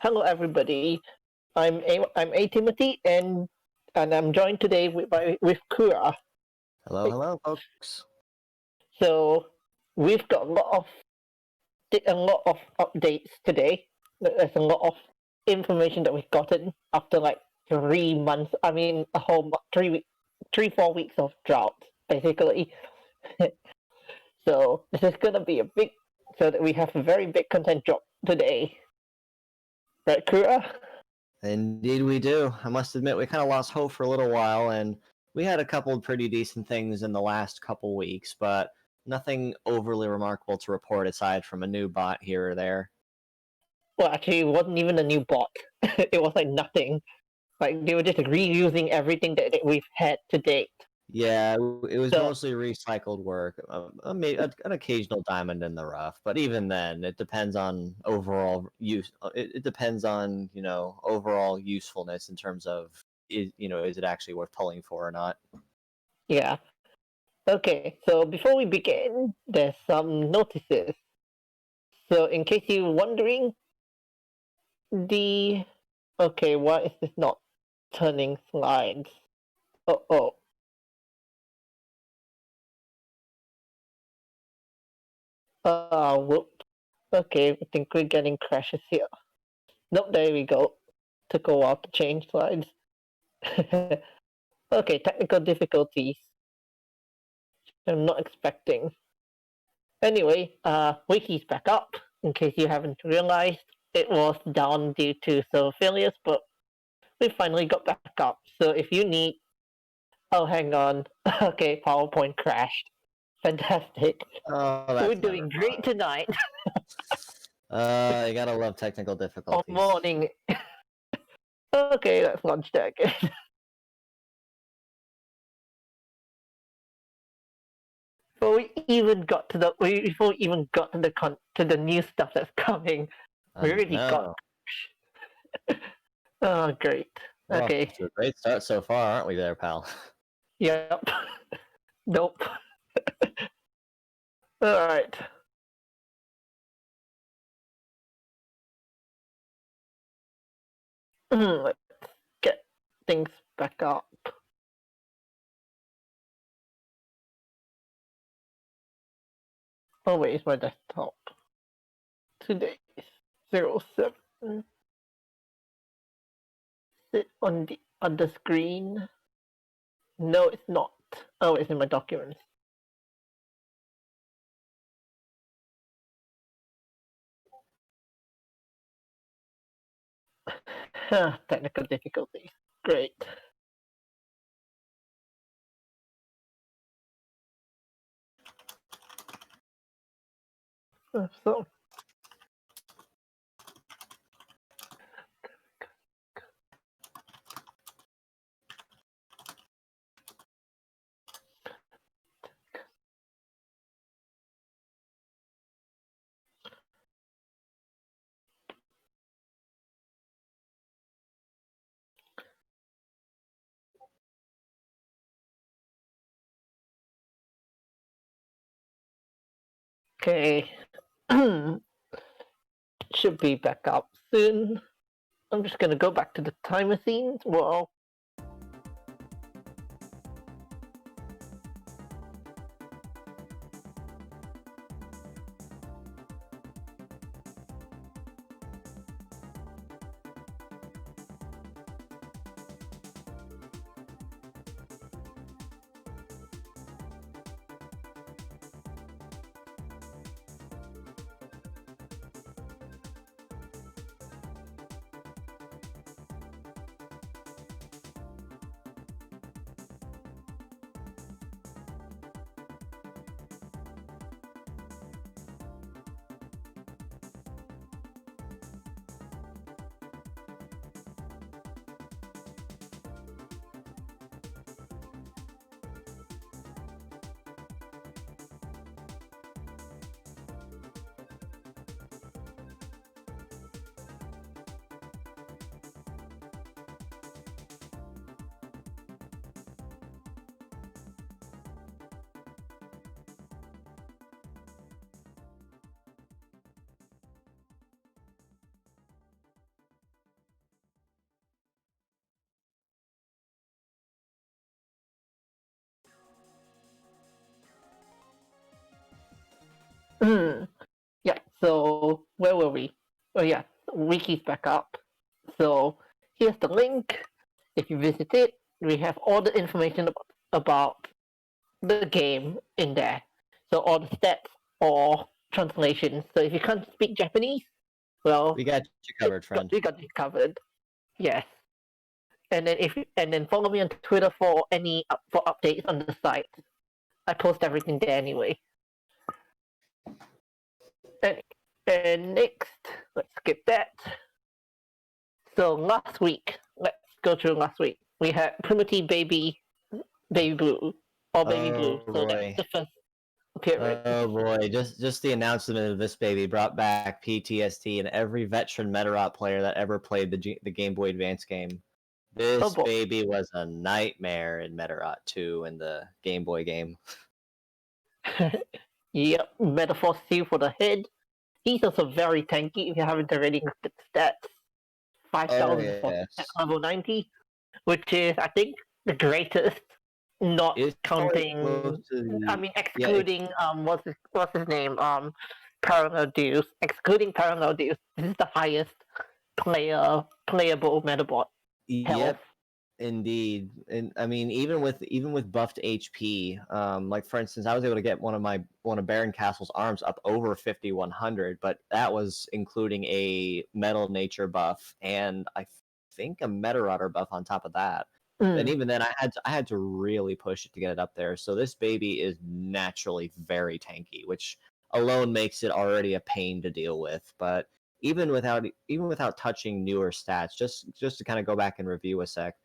Hello, everybody. I'm A Timothy, and I'm joined today with Kura. Hello, hello, folks. So we've got a lot of updates today. There's a lot of information that we've gotten after like 3 months. I mean, a whole 3 weeks, 4 weeks of drought, basically. So this is gonna be so that we have a very big content drop today, right, Kura? Indeed, we do. I must admit, we kind of lost hope for a little while, and we had a couple of pretty decent things in the last couple weeks, but nothing overly remarkable to report aside from a new bot here or there. Well, actually, it wasn't even a new bot. It was like nothing. Like they were just reusing everything that we've had to date. Yeah, it was So mostly recycled work, an occasional diamond in the rough, but even then, it depends on overall use. It depends on overall usefulness in terms of is it actually worth pulling for or not. yeah. Okay. So before we begin, there's some notices. So in case you're wondering, the okay, why is this not turning slides? Oh. Whoops. Okay, I think we're getting crashes here. Nope, there we go. Took a while to change slides. Okay, technical difficulties. I'm not expecting. Anyway, Wiki's back up. In case you haven't realized, it was down due to server failures, but we finally got back up. So if you need, oh, hang on. Okay, PowerPoint crashed. Fantastic. Oh, We're that's doing never great fun. tonight. You gotta love technical Or difficulties. morning. Okay, let's launch that again. Before we even got to the new stuff that's coming, we already got. No. Oh, great. We're off Okay. to a great start so far, aren't we there, pal? Yep. Nope. All right. Let's get things back up. Oh wait, it's my desktop. Today is 07. Sit on the other screen. No, it's not. Oh, it's in my documents. Technical difficulties. Great. So, okay. Should be back up soon. I'm just gonna go back to the timer scenes. Well, Mm, yeah, so where were we? Oh yeah, wiki's back up. So here's the link. If you visit it, we have all the information about the game in there. So all the stats or translations. So if you can't speak Japanese, well, We got you covered, friend. we got this covered. Yes. And then follow me on Twitter for any for updates on the site. I post everything there anyway. And, and next, let's skip that. So last week, let's go through last week. We had Primitive Baby Blue, or Baby Blue. Oh So that's boy. the first appearance. Oh boy, just the announcement of this baby brought back PTSD in every veteran Medarot player that ever played the Game Boy Advance game. Oh This boy. baby was a nightmare in Medarot 2 in the Game Boy game. Yep, Metaphor C for the head. He's also very tanky if you haven't already looked at the stats. Oh 5,000 at yes. level 90, which is, I think, the greatest, not It's probably close counting, to I the mean, yeah, it's excluding, what's his name? Parallel Deus. Excluding Parallel Deus, this is the highest playable Metabot health. yep, indeed. And I mean even with buffed HP, like for instance, I was able to get one of Baron Castle's arms up over 5100, but that was including a metal nature buff and I think a Metarotter buff on top of that. And Mm. even then I had to really push it to get it up there. So this baby is naturally very tanky, which alone makes it already a pain to deal with. But even without touching newer stats, just to kind of go back and review a sec,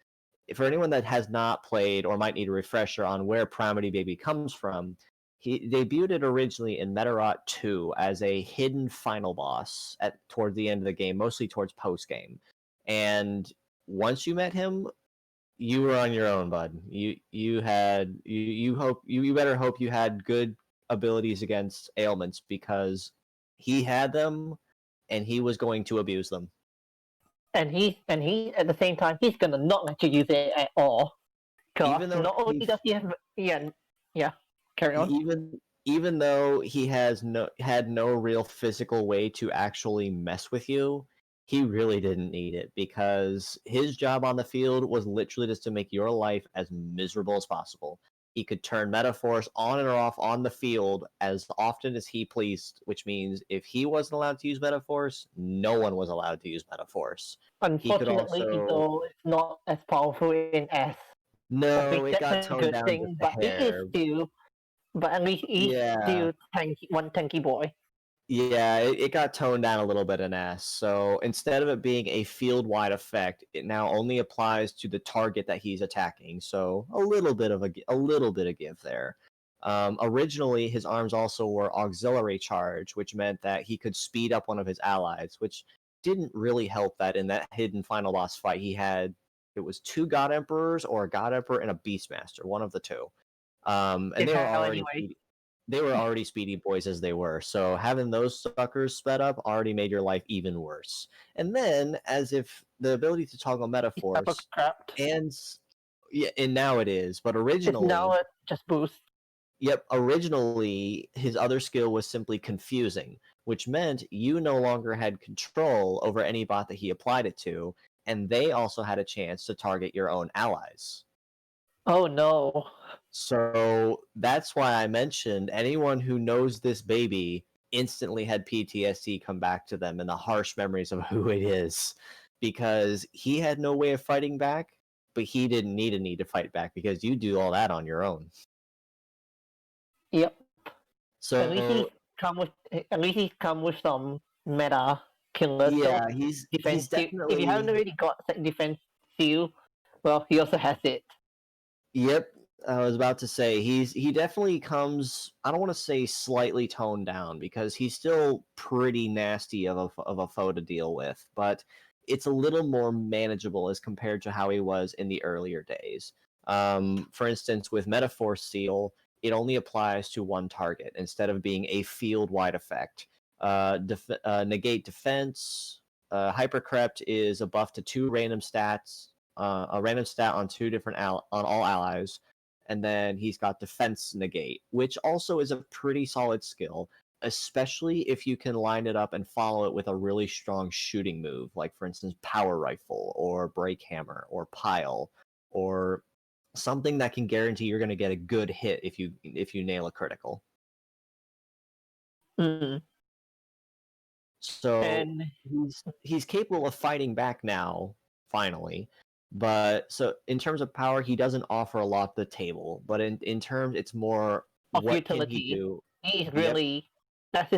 for anyone that has not played or might need a refresher on where Primary Baby comes from, he debuted it originally in Medarot 2 as a hidden final boss at toward the end of the game, mostly towards post game. And once you met him, you were on your own, bud. You better hope you had good abilities against ailments because he had them and he was going to abuse them. And he at the same time, he's gonna not let you use it at all. Cause Even though not only he does he have, yeah, carry on. even though he has had no real physical way to actually mess with you, he really didn't need it because his job on the field was literally just to make your life as miserable as possible. He could turn metaphors on and off on the field as often as he pleased, which means if he wasn't allowed to use metaphors, no one was allowed to use metaphors. He could Unfortunately, also though, it's not as powerful in S. I no, think it that's got a toned good down just thing, a but he is hair. still, but at least he's Yeah, still one tanky boy. Yeah, it got toned down a little bit in S. So instead of it being a field-wide effect, it now only applies to the target that he's attacking. So a little bit of give there. Originally, his arms also were auxiliary charge, which meant that he could speed up one of his allies, which didn't really help that in that hidden final boss fight. It was two God Emperors or a God Emperor and a Beastmaster, one of the two. And In hell, anyway. they were already speedy boys as they were. So having those suckers sped up already made your life even worse. And then, as if the ability to toggle He's pepper metaphors trapped. and yeah, and now it is. But It's now originally, just boost. yep, originally his other skill was simply confusing, which meant you no longer had control over any bot that he applied it to, and they also had a chance to target your own allies. Oh no. So that's why I mentioned anyone who knows this baby instantly had PTSD come back to them and the harsh memories of who it is because he had no way of fighting back, but he didn't need to fight back because you do all that on your own. Yep. At least he's So at least he's come with some meta killers. So yeah, he's defense seal. If you haven't definitely already got defense seal, well, he also has it. yep. I was about to say he definitely comes. I don't want to say slightly toned down because he's still pretty nasty of a foe to deal with, but it's a little more manageable as compared to how he was in the earlier days. For instance, with Metaphor Seal, it only applies to one target instead of being a field wide effect. Negate defense. Hypercrept is a buff to two random stats, a random stat on two different on all allies, and then he's got defense negate, which also is a pretty solid skill. especially if you can line it up and follow it with a really strong shooting move, like for instance, power rifle or break hammer or pile or something that can guarantee you're going to get a good hit if you nail a critical. Mm. So And he's capable of fighting back now, finally. But so in terms of power, he doesn't offer a lot to the table. But in terms, it's more of what can he utility, do? he's Yep, really that's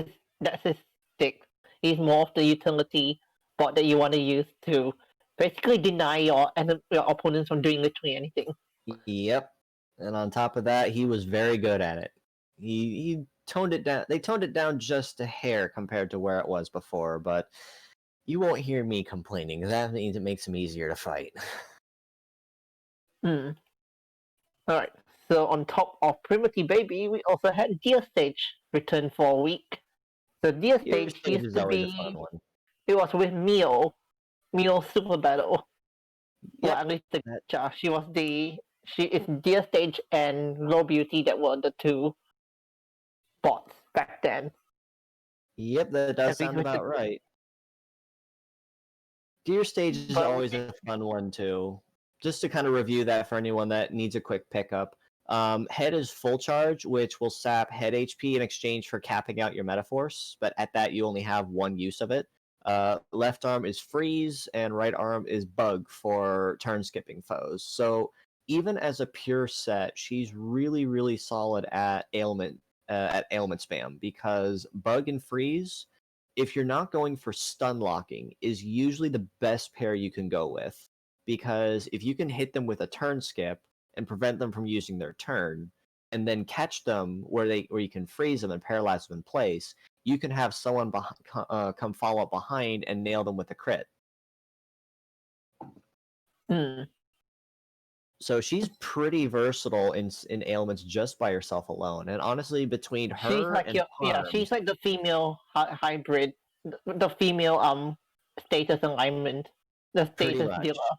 his stick. He's more of the utility bot that you want to use to basically deny your opponents from doing literally anything. yep. And on top of that, he was very good at it. He toned it down. They toned it down just a hair compared to where it was before, but you won't hear me complaining. That means it makes him easier to fight. Mm. All right. So on top of Primitive Baby, we also had Deer Stage return for a week. So Deer Your Stage stage used is to always a fun be one. it was with Mio Super Battle. Well, Yep. at least the That, she is Deer Stage and Low Beauty that were the two bots back then. yep, that does At least sound with about the right. Deer stage is but always a fun one too. Just to kind of review that for anyone that needs a quick pickup. Head is full charge, which will sap head HP in exchange for capping out your Metaforce, but at that you only have one use of it. Left arm is freeze, and right arm is bug for turn skipping foes. So even as a pure set, she's really, really solid at ailment spam because bug and freeze, if you're not going for stun locking, is usually the best pair you can go with. Because if you can hit them with a turn skip and prevent them from using their turn, and then catch them where you can freeze them and paralyze them in place, you can have someone come follow up behind and nail them with a crit. mm, So she's pretty versatile in ailments just by herself alone. And honestly, between she's her like and she's Parms, like the female hybrid, the female status alignment, the pretty status dealer. much.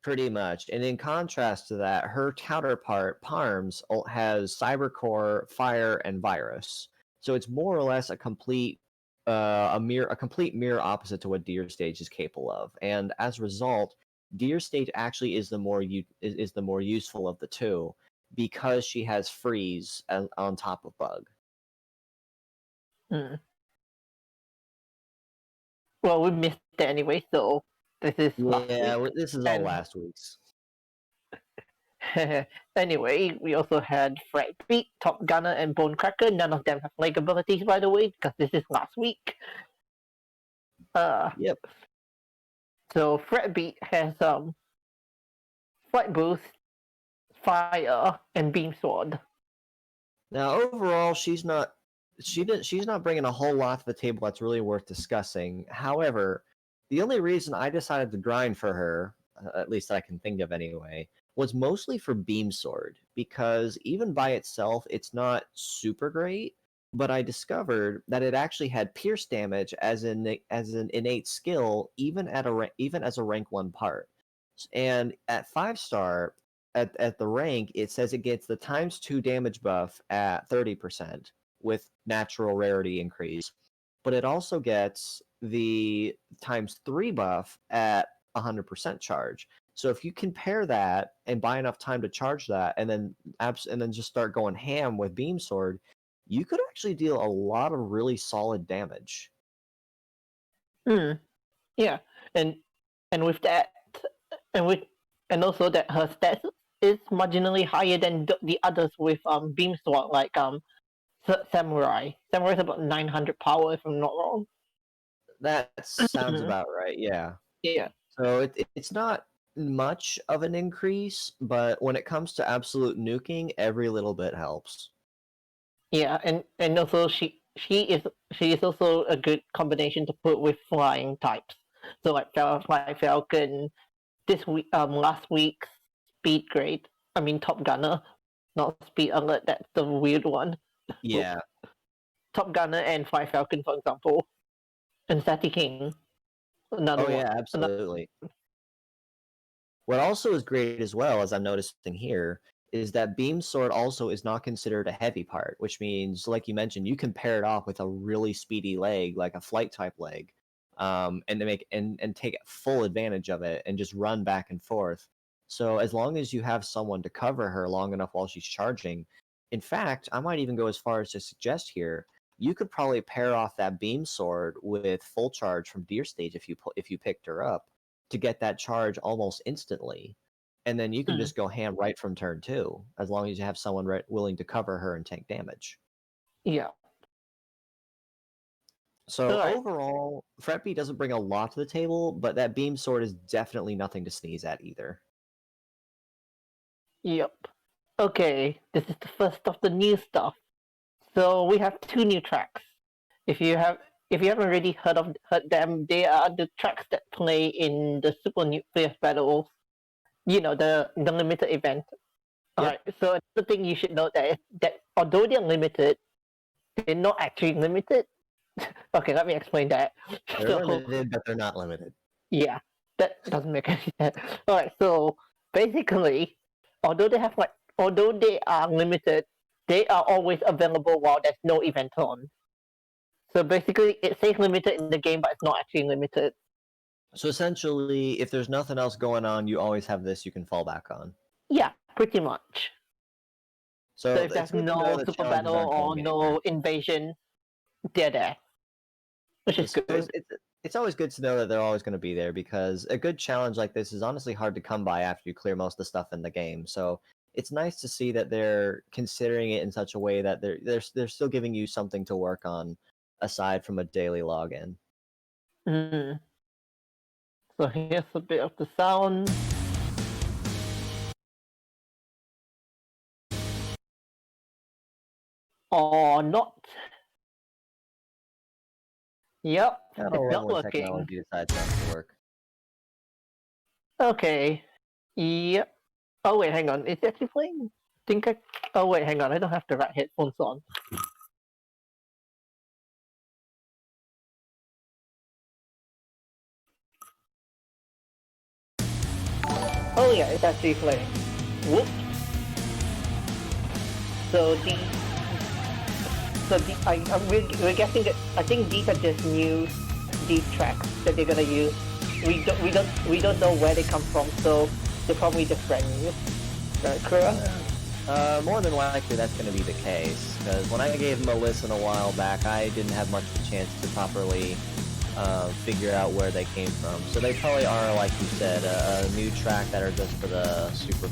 Pretty much. And in contrast to that, her counterpart, Parms, has Cybercore, Fire, and Virus. So it's more or less a complete mirror opposite to what Deer Stage is capable of. And as a result, Deer Stage actually is is the more useful of the two because she has freeze on top of bug. Mm. Well, we missed it anyway, so this is last Yeah, week. this is all And last week's. anyway, we also had Fred Beat, Top Gunner, and Bonecracker. None of them have leg abilities, by the way, because this is last week. Uh, Yep. so Fred Beat has Flight Boost, Fire, and Beam Sword. Now, overall, she's not bringing a whole lot to the table that's really worth discussing. However, the only reason I decided to grind for her, at least I can think of anyway, was mostly for Beam Sword because even by itself, it's not super great. But I discovered that it actually had pierce damage as an innate skill, even as a rank 1 part. And at 5 star, at the rank, it says it gets the ×2 damage buff at 30% with natural rarity increase, but it also gets the ×3 buff at 100% charge. So if you compare that and buy enough time to charge that, and then just start going ham with Beam Sword, you could actually deal a lot of really solid damage. Hmm. Yeah, and with that, and with and also that her stats is marginally higher than the others with Beam Sword, like Samurai. Samurai is about 900 power, if I'm not wrong. That sounds about right, yeah. Yeah. So it's not much of an increase, but when it comes to absolute nuking, every little bit helps. Yeah, and also she is also a good combination to put with flying types. So like Fly Falcon, this week last week's Speed Grade. I mean Top Gunner, not Speed Alert. That's the weird one. Yeah. Top Gunner and Fly Falcon, for example, and Sati King, another Oh one. yeah, absolutely. What also is great as well, as I'm noticing here, is that beam sword also is not considered a heavy part, which means, like you mentioned, you can pair it off with a really speedy leg, like a flight type leg, and to make and take full advantage of it and just run back and forth. So as long as you have someone to cover her long enough while she's charging, in fact, I might even go as far as to suggest here you could probably pair off that beam sword with full charge from Deer Stage if you picked her up to get that charge almost instantly, and then you can Mm. just go ham right from turn 2 as long as you have someone willing to cover her and tank damage. Yeah. So Alright. overall, Fretby doesn't bring a lot to the table, but that beam sword is definitely nothing to sneeze at either. Yep. Okay, this is the first of the new stuff. So we have 2 new tracks. If you haven't already heard them, they are the tracks that play in the Super Nucleus battles. You know, the limited event. Alright, so the thing you should know that although they're limited, they're not actually limited. Okay, let me explain that. They're So limited, but they're not limited. yeah, that doesn't make any sense. Alright, so basically, although they are limited, they are always available while there's no event on. So basically, it says limited in the game, but it's not actually limited. So essentially, if there's nothing else going on, you always have this you can fall back on. Yeah, pretty much. So So if it's there's good to know no the super challenges battle aren't or going no anywhere. invasion, they're there, which is So good. it's always good to know that they're always going to be there because a good challenge like this is honestly hard to come by after you clear most of the stuff in the game. So it's nice to see that they're considering it in such a way that they're still giving you something to work on aside from a daily login. Mm. So here's a bit of the sound. Or not. Yep, Gotta it's love not when working. technology decides not to work. Okay. Yep. Oh wait, hang on. It's actually playing. Think I. Oh wait, hang on. I don't have the right headphones on. Oh yeah, it's actually playing. Whoops. So the we're guessing that I think these are just new deep tracks that they're gonna use. We don't know where they come from, so they're probably just brand new. Is that correct? More than likely, that's going to be the case. Because when I gave them a listen a while back, I didn't have much of a chance to properly figure out where they came from. So they probably are, like you said, a new track that are just for the super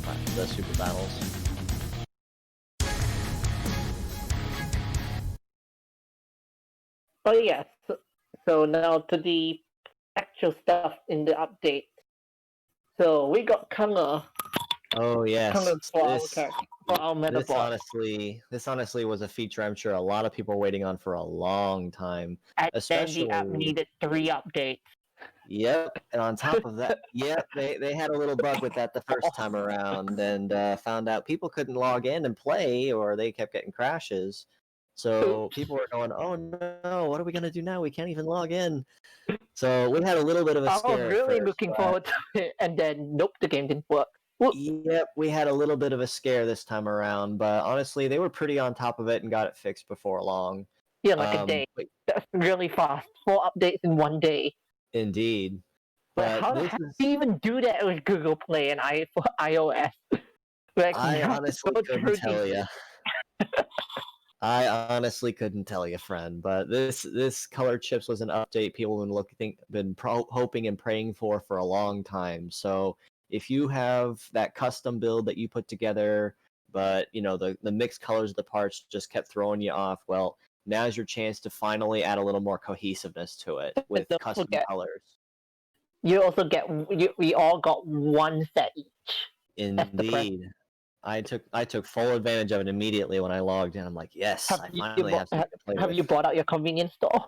battles. Oh yes. So now to the actual stuff in the update. So we got color Oh yes, for our this character, for our Medarot. this honestly was a feature I'm sure a lot of people were waiting on for a long time, And then the app especially. needed 3 updates. Yep, and on top of that, yep, they had a little bug with that the first time around, and found out people couldn't log in and play, or they kept getting crashes. So Oops. people were going, "Oh no, what are we gonna do now? We can't even log in." So we had a little bit of a I was scare at really first, looking but forward to it, and then nope, the game didn't work. Whoop. yep, we had a little bit of a scare this time around. But honestly, they were pretty on top of it and got it fixed before long. Yeah, like a day. But That's really fast. 4 updates in one day. indeed, But but how the this heck is do you even do that with Google Play and for iOS? Like you I have to honestly go couldn't through these. tell you. I honestly couldn't tell you, friend. But this color chips was an update people been hoping and praying for a long time. So if you have that custom build that you put together, but you know the mixed colors of the parts just kept throwing you off, well, now's your chance to finally add a little more cohesiveness to it with Don't custom forget, colors. you also get we all got 1 set each. That's the present. Indeed. I took full advantage of it immediately when I logged in. I'm like, yes, I finally have something to play have with. you bought out your convenience store?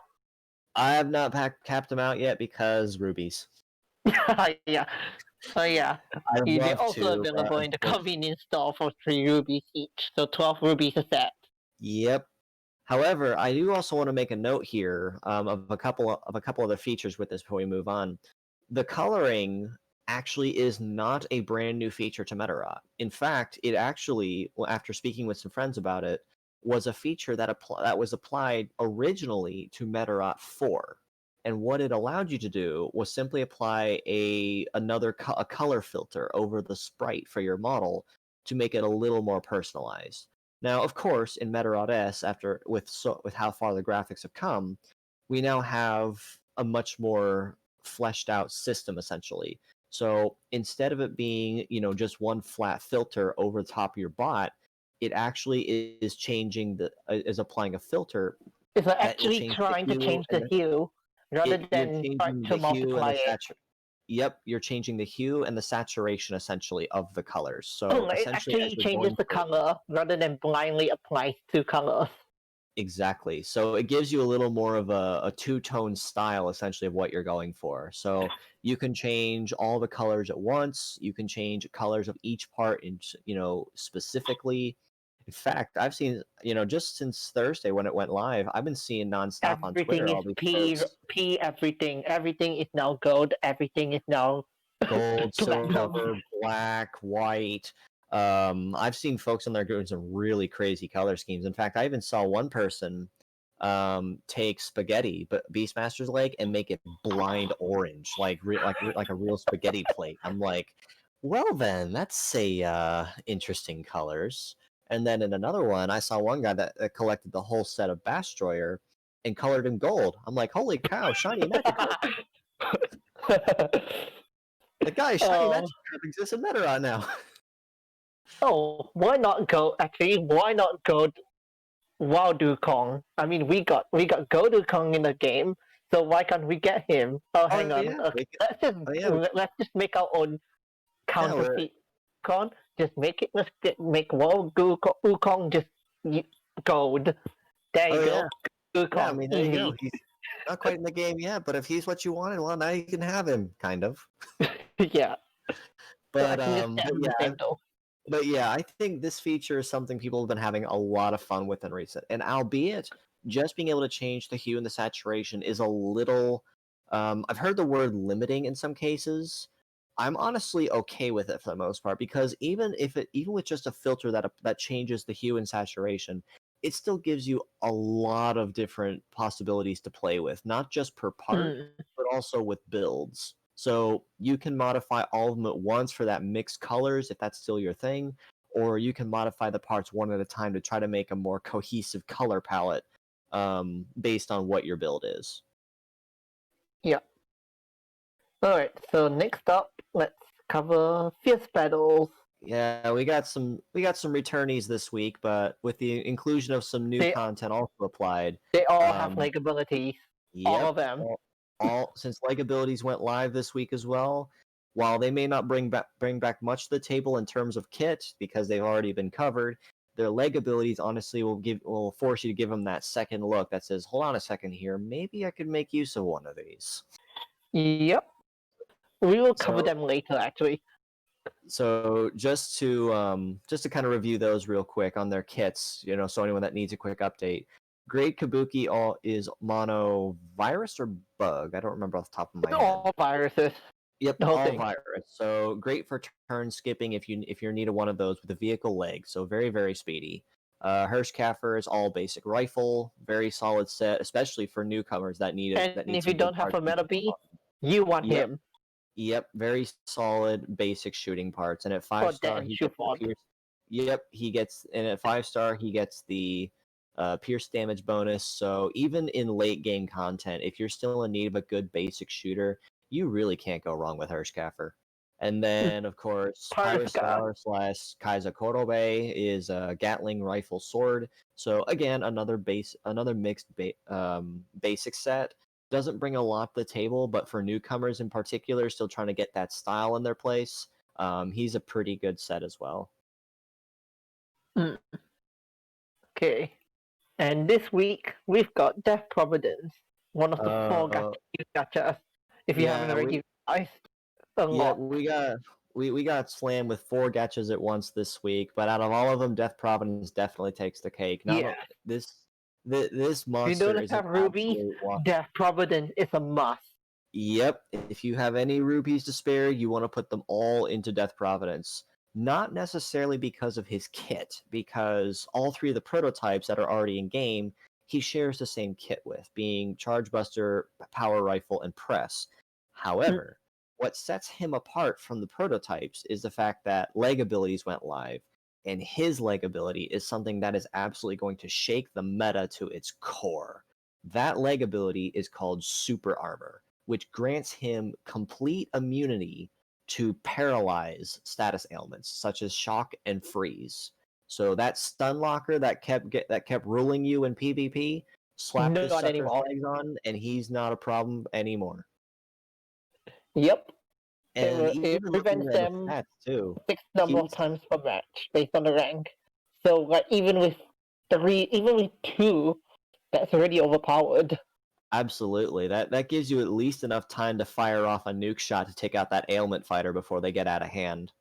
I have not capped them out yet because rubies. Yeah. Oh yeah. I'd They're love also to, but available in the convenience store for 3 rubies each, so 12 rubies a set. yep. However, I do also want to make a note here of a couple other features with this before we move on. The coloring actually is not a brand new feature to Medarot. In fact, it actually, well, after speaking with some friends about it, was a feature that was applied originally to Medarot 4. And what it allowed you to do was simply apply a color filter over the sprite for your model to make it a little more personalized. Now, of course, in Medarot S, with how far the graphics have come, we now have a much more fleshed out system essentially. So instead of it being, just one flat filter over the top of your bot, it actually is applying a filter It's that will actually change the trying to hue change and the hue rather you're than try changing to the hue and multiply the it. Yep, you're changing the hue and the saturation essentially of the colors. So It essentially, as actually you're changes going the through, color rather than blindly apply two colors. exactly. So it gives you a little more of a two-tone style essentially of what you're going for. So you can change all the colors at once. You can change colors of each part specifically. In fact, I've seen, just since Thursday when it went live, I've been seeing nonstop on Everything Twitter is all these P, folks P everything. Everything is now gold. Everything is now gold, platinum. silver, black, white. I've seen folks on there doing some really crazy color schemes. In fact, I even saw one person take spaghetti, but Beastmaster's leg, and make it blind orange, like a real spaghetti plate. I'm like, well, then that's a interesting colors. And then in another one, I saw one guy that collected the whole set of Bastroyer and colored him gold. I'm like, holy cow, shiny magical! The guy shiny um, magic exists in Medarot now. oh, why not go? Actually, why not go Wild Dukong? I mean, we got Go Dukong in the game, so why can't we get him? Oh, Oh hang on. yeah, Okay, let's just oh yeah, let's just make our own yeah. counterfeit con. Just make it. Let's make Wild Dukong just gold. There Oh you yeah, go. yeah. I Dukong, mean, there you go. easy. He's not quite in the game yet, but if he's what you wanted, well, now you can have him, kind of. Yeah. So I But can just um, get but him the yeah, same though. but yeah, I think this feature is something people have been having a lot of fun with in recent. And albeit just being able to change the hue and the saturation is a little, I've heard the word limiting in some cases. I'm honestly okay with it for the most part because even with just a filter that changes the hue and saturation, it still gives you a lot of different possibilities to play with, not just per part, Mm. but also with builds. So you can modify all of them at once for that mixed colors if that's still your thing, or you can modify the parts one at a time to try to make a more cohesive color palette based on what your build is. Yeah. Alright, so next up, let's cover Fierce Battles. Yeah, we got some returnees this week, but with the inclusion of some new They content also applied. they all have Um, like abilities. All yep, of them. all since Leg Abilities went live this week as well. While they may not bring back much to the table in terms of kit because they've already been covered, their leg abilities honestly will force you to give them that second look that says, "Hold on a second here, maybe I could make use of one of these." Yep. We will cover So them later actually. So just to kind of review those real quick on their kits, so anyone that needs a quick update. Great Kabuki all is mono virus or bug. I don't remember off the top of my head. All viruses. Yep, The whole all thing. virus. So great for turn skipping if you're in need of one of those with a vehicle leg. So very very speedy. Hirschkaffer is all basic rifle, very solid set, especially for newcomers that And need if you some good don't have parts. a Meta B, you want Yep, him. Yep, very solid basic shooting parts. And at For 5-star, Dan he gets the Schuford. pierce. Yep, and at 5-star, he gets the pierce damage bonus. So even in late game content, if you're still in need of a good basic shooter, you really can't go wrong with Hirschkaffer. And then, of course, Pyroska. Pyrostar slash Kaiser Korobe is a Gatling rifle sword. So again, another mixed basic set doesn't bring a lot to the table, but for newcomers in particular, still trying to get that style in their place, he's a pretty good set as well. Mm. Okay. And this week we've got Death Providence, one of the four Uh, gachas. If you haven't yeah, already realized, a yeah, lot. we got slammed with 4 gachas at once this week, but out of all of them, Death Providence definitely takes the cake. Not Yeah. this this If you monster don't is an have Ruby, absolute walk. Death Providence is a must. Yep. If you have any rupees to spare, you want to put them all into Death Providence. Not necessarily because of his kit, because all three of the prototypes that are already in game, he shares the same kit with, being Charge Buster, Power Rifle, and Press. Mm, However, what sets him apart from the prototypes is the fact that leg abilities went live, and his leg ability is something that is absolutely going to shake the meta to its core. That leg ability is called Super Armor, which grants him complete immunity to paralyze status ailments such as shock and freeze. So that stun locker that kept ruling you in PvP, slap this Not sucker's anymore. legs on, and he's not a problem anymore. Yep. And It even looking prevents at his them stats too, fixed number of he's times per match based on the rank. So like even with two, that's already overpowered. absolutely that gives you at least enough time to fire off a nuke shot to take out that ailment fighter before they get out of hand.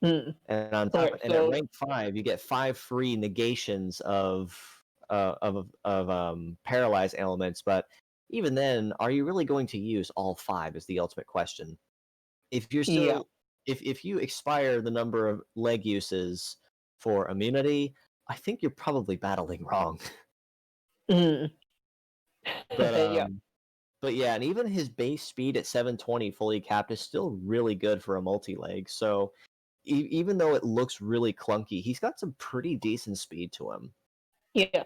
Mm. And on top, Okay, and at so rank 5, you get 5 free negations of paralyzed elements. But even then, are you really going to use all 5? Is the ultimate question. If you're yeah. still, if you expire the number of leg uses for immunity, I think you're probably battling wrong. Mm. But Yeah. but yeah, and even his base speed at 720 fully capped is still really good for a multi-leg. So even though it looks really clunky, he's got some pretty decent speed to him. Yeah.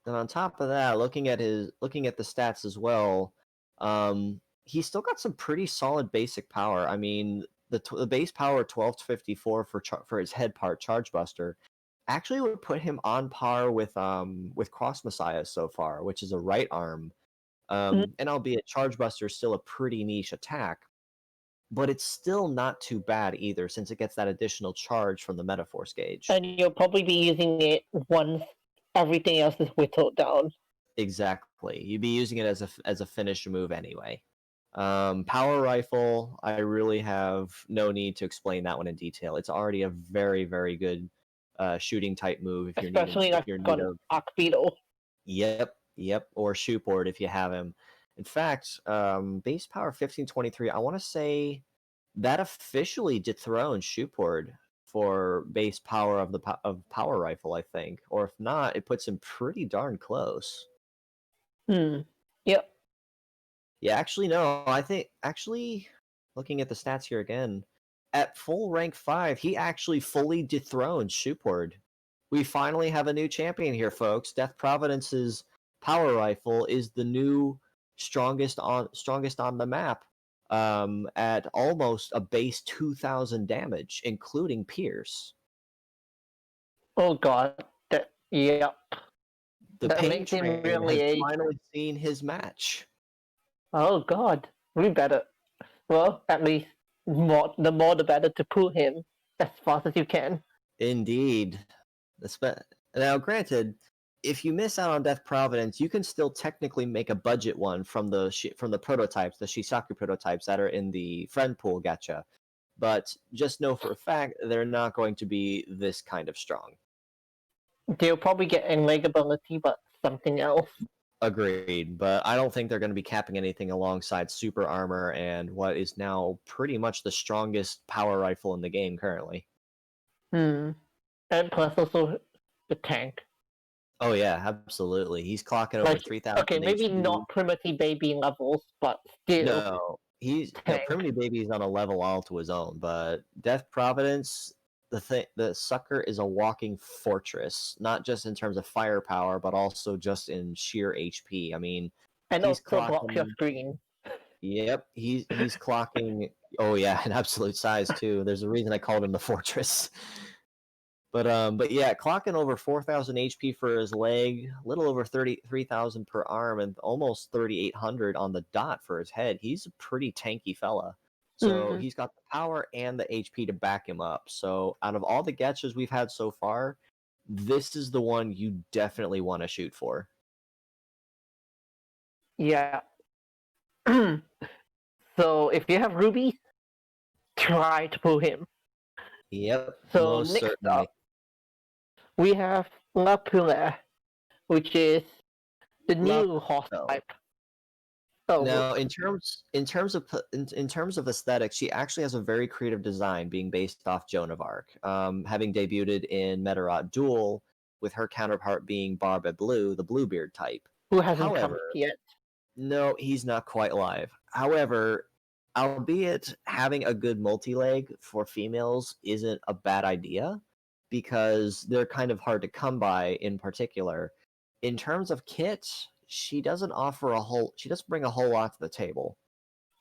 And on top of that, looking at the stats as well, he's still got some pretty solid basic power. I mean, the base power 12 to 54 for his head part Charge Buster actually would put him on par with Cross Messiah so far, which is a right arm. Mm. And albeit Charge Buster is still a pretty niche attack, but it's still not too bad either, since it gets that additional charge from the Metaforce gauge. And you'll probably be using it once everything else is whittled down. Exactly. You'd be using it as a finish move anyway. Power rifle, I really have no need to explain that one in detail. It's already a very, very good shooting type move Especially if like you're in need on of. Arcbeetle. Yep, or shootboard if you have him. In fact, base power 1523. I want to say that officially dethroned shootboard for base power of of power rifle. I think, or if not, it puts him pretty darn close. Hmm. Yep. Yeah, actually, no. I think actually looking at the stats here again, at full rank 5, he actually fully dethroned Shootboard. We finally have a new champion here, folks. Death Providence's power rifle is the new strongest on the map. At almost a base 2000 damage, including Pierce. Oh god. Yep. The That Pain makes him Train has really a. finally seen his match. Oh god. We better. Well, at least the more the better to pull him as fast as you can. Indeed. Now, granted, if you miss out on Death Providence, you can still technically make a budget one from the prototypes, the Shisaku prototypes that are in the friend pool gacha. But just know for a fact they're not going to be this kind of strong. They'll probably get a leg ability, but something else. Agreed, but I don't think they're going to be capping anything alongside Super Armor and what is now pretty much the strongest power rifle in the game currently. Hmm. And plus also the tank. Oh yeah, absolutely. He's clocking over Like, 3000 okay, maybe HP. not primitive baby levels, but still No, tank. Primitive Baby is on a level all to his own, but Death Providence, the sucker is a walking fortress, not just in terms of firepower, but also just in sheer HP. I mean, And he's also blocks your clocking. screen. Yep, he's clocking. Oh yeah, an absolute size too. There's a reason I called him the fortress. But yeah, clocking over 4,000 HP for his leg, a little over 33,000 per arm, and almost 3,800 on the dot for his head. He's a pretty tanky fella. So Mm, he's got the power and the HP to back him up. So out of all the getchas we've had so far, this is the one you definitely want to shoot for. yeah. So if you have rubies, try to pull him. Yep, So most next certainly. up, we have La Pula, which is the Love new horse though. type. Oh, Now, in terms of aesthetics, she actually has a very creative design, being based off Joan of Arc, having debuted in Medarot Duel, with her counterpart being Barba Blue, the Bluebeard type. who hasn't come However, yet? no, he's not quite live. However, albeit having a good multi-leg for females isn't a bad idea because they're kind of hard to come by in particular. In terms of kit, she doesn't bring a whole lot to the table.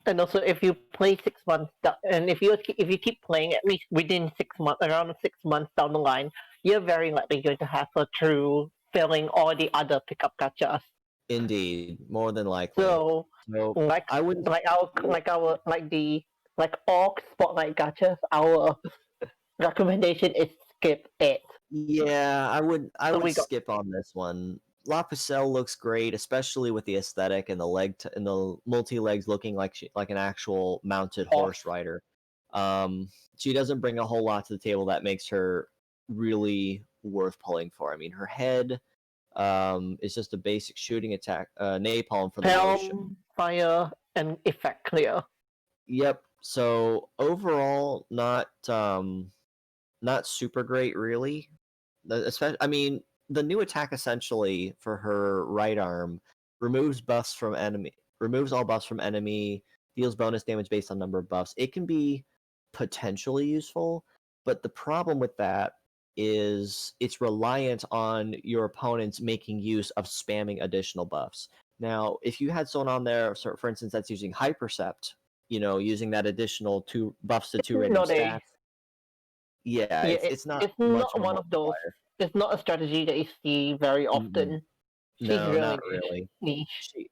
And also, if you play 6 months, and if you keep playing at least within 6 months, around 6 months down the line, you're very likely going to have her through filling all the other pickup gachas. Indeed, more than likely. So, So like I wouldn't. like all spotlight gachas, our recommendation is skip it. Yeah, I So would we got skip on this one. La Pucelle looks great, especially with the aesthetic and and the multi legs looking like like an actual mounted off horse rider. She doesn't bring a whole lot to the table that makes her really worth pulling for. I mean, her head is just a basic shooting attack, napalm for the motion. film, fire, and effect clear. Yep. So overall, not super great, really. Especially, I mean, the new attack essentially for her right arm removes all buffs from enemy, deals bonus damage based on number of buffs. It can be potentially useful, but the problem with that is it's reliant on your opponents making use of spamming additional buffs. Now, if you had someone on there, for instance, that's using Hypercept, using that additional two buffs to two random Not a stats, yeah, yeah, it's not it's much not of a one of those. multiplier. It's not a strategy that you see very Mm-mm. often. She's No, really not really. niche. She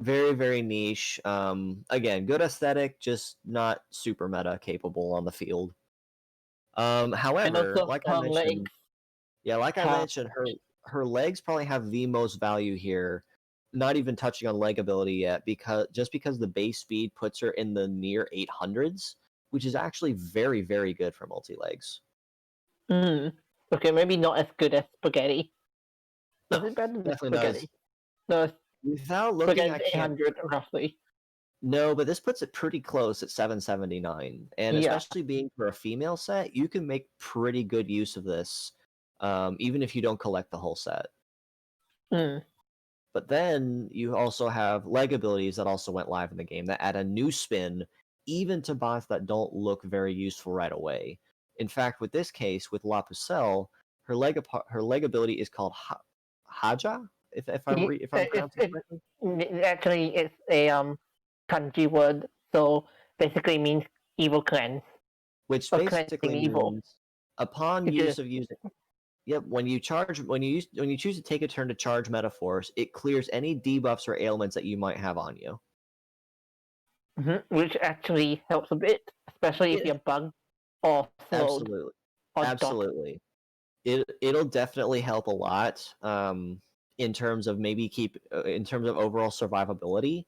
very, very niche. Again, good aesthetic, just not super meta capable on the field. And However, also her legs like I have mentioned, her legs probably have the most value here. Not even touching on leg ability yet, because the base speed puts her in the near 800s, which is actually very, very good for multi legs. mm, okay, maybe not as good as spaghetti. No, Is it better than definitely not as spaghetti? No, without looking. spaghetti's I can't. 800 roughly. No, but this puts it pretty close at 779. And Yeah. especially being for a female set, you can make pretty good use of this, even if you don't collect the whole set. Mm. But then you also have leg abilities that also went live in the game that add a new spin, even to bots that don't look very useful right away. In fact, with this case, with La Pucelle, her leg ability is called Haja, if I'm pronouncing it correctly, Actually, it's a kanji word, so basically means evil cleanse which or basically cleansing evil. means upon Which is use of using. Yep, when you choose to take a turn to charge Metaforce, it clears any debuffs or ailments that you might have on you. which actually helps a bit, especially if It you're bugged or slowed absolutely, or dot. absolutely. It'll definitely help a lot. In terms of in terms of overall survivability,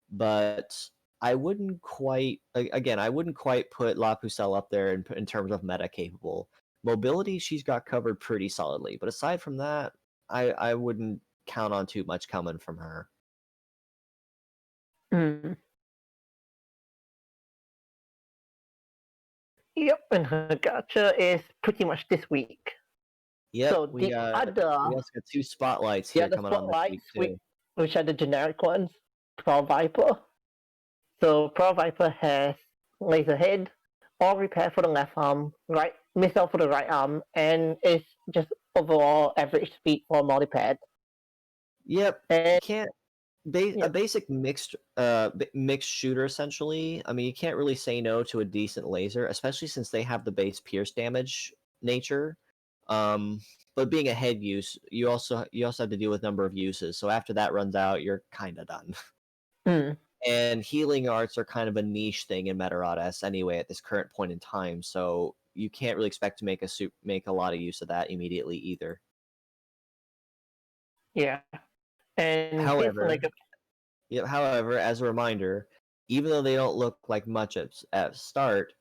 but I wouldn't quite put La Pucelle up there in terms of meta capable. Mobility, she's got covered pretty solidly, but aside from that, I wouldn't count on too much coming from her. Mm. Yep, and her gacha is pretty much this week. Yep, So the we other also got two spotlights the here other coming on this week spotlights, too. which are the generic ones, Pro Viper. So Pro Viper has laser head, all repair for the left arm, right missile for the right arm, and it's just overall average speed for multipad. Yep, you And can't a yep, basic mixed shooter essentially. I mean, you can't really say no to a decent laser, especially since they have the base pierce damage nature. Um, but being a head use, you also have to deal with number of uses. So after that runs out, you're kind of done. mm, And healing arts are kind of a niche thing in Medarot S anyway at this current point in time. So you can't really expect to make a lot of use of that immediately either. yeah, and his However, like yeah, however, as a reminder, even though they don't look like much at start,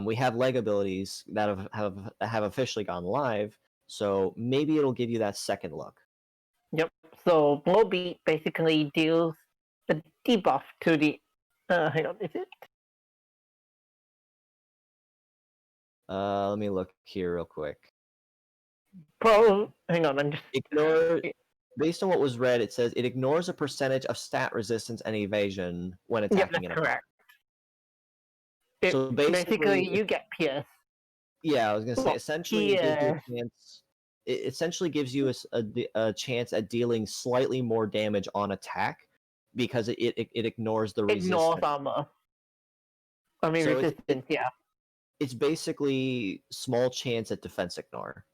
we have leg abilities that have officially gone live. So maybe it'll give you that second look. yep. So blow beat basically deals debuff to the. Hang on, is it? Let me look here real quick. Hang on, I'm just. Based on what was read, it says it ignores a percentage of stat resistance and evasion when attacking Yeah, an that's correct. So basically, you get pierce. Yeah, I was gonna say essentially it gives you Pierce. a chance. It essentially gives you a chance at dealing slightly more damage on attack because it ignores the resistance. Ignores armor. I mean So resistance, yeah. It's basically small chance at defense ignore,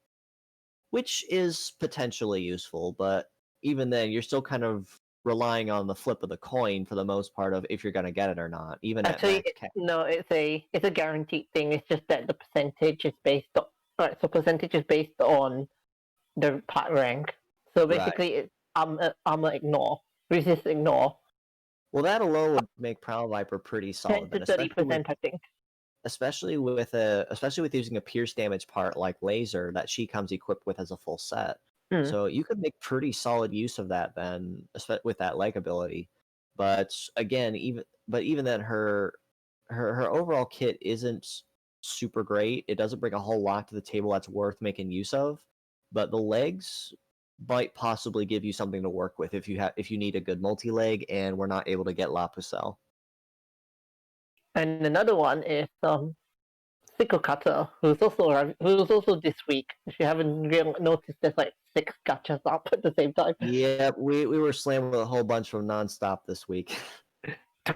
which is potentially useful, but even then, you're still kind of relying on the flip of the coin for the most part of if you're gonna get it or not, even at Actually, max cap. no, it's a guaranteed thing. It's just that the percentage is based on. Right, so percentage is based on the part rank. So basically, it's armor ignore, resist ignore. Well, that alone would make Prowl Viper pretty 10 solid, to then, 30%, I think. especially with using a pierce damage part like laser that she comes equipped with as a full set. So you could make pretty solid use of that then, with that leg ability. But again, even then, her overall kit isn't super great. It doesn't bring a whole lot to the table that's worth making use of. But the legs might possibly give you something to work with if you need a good multi leg and we're not able to get La Pucelle. And another one is Sickle Cutter, who's also this week. If you haven't really noticed, there's like 6 gachas up at the same time. Yeah, we were slammed with a whole bunch from nonstop this week.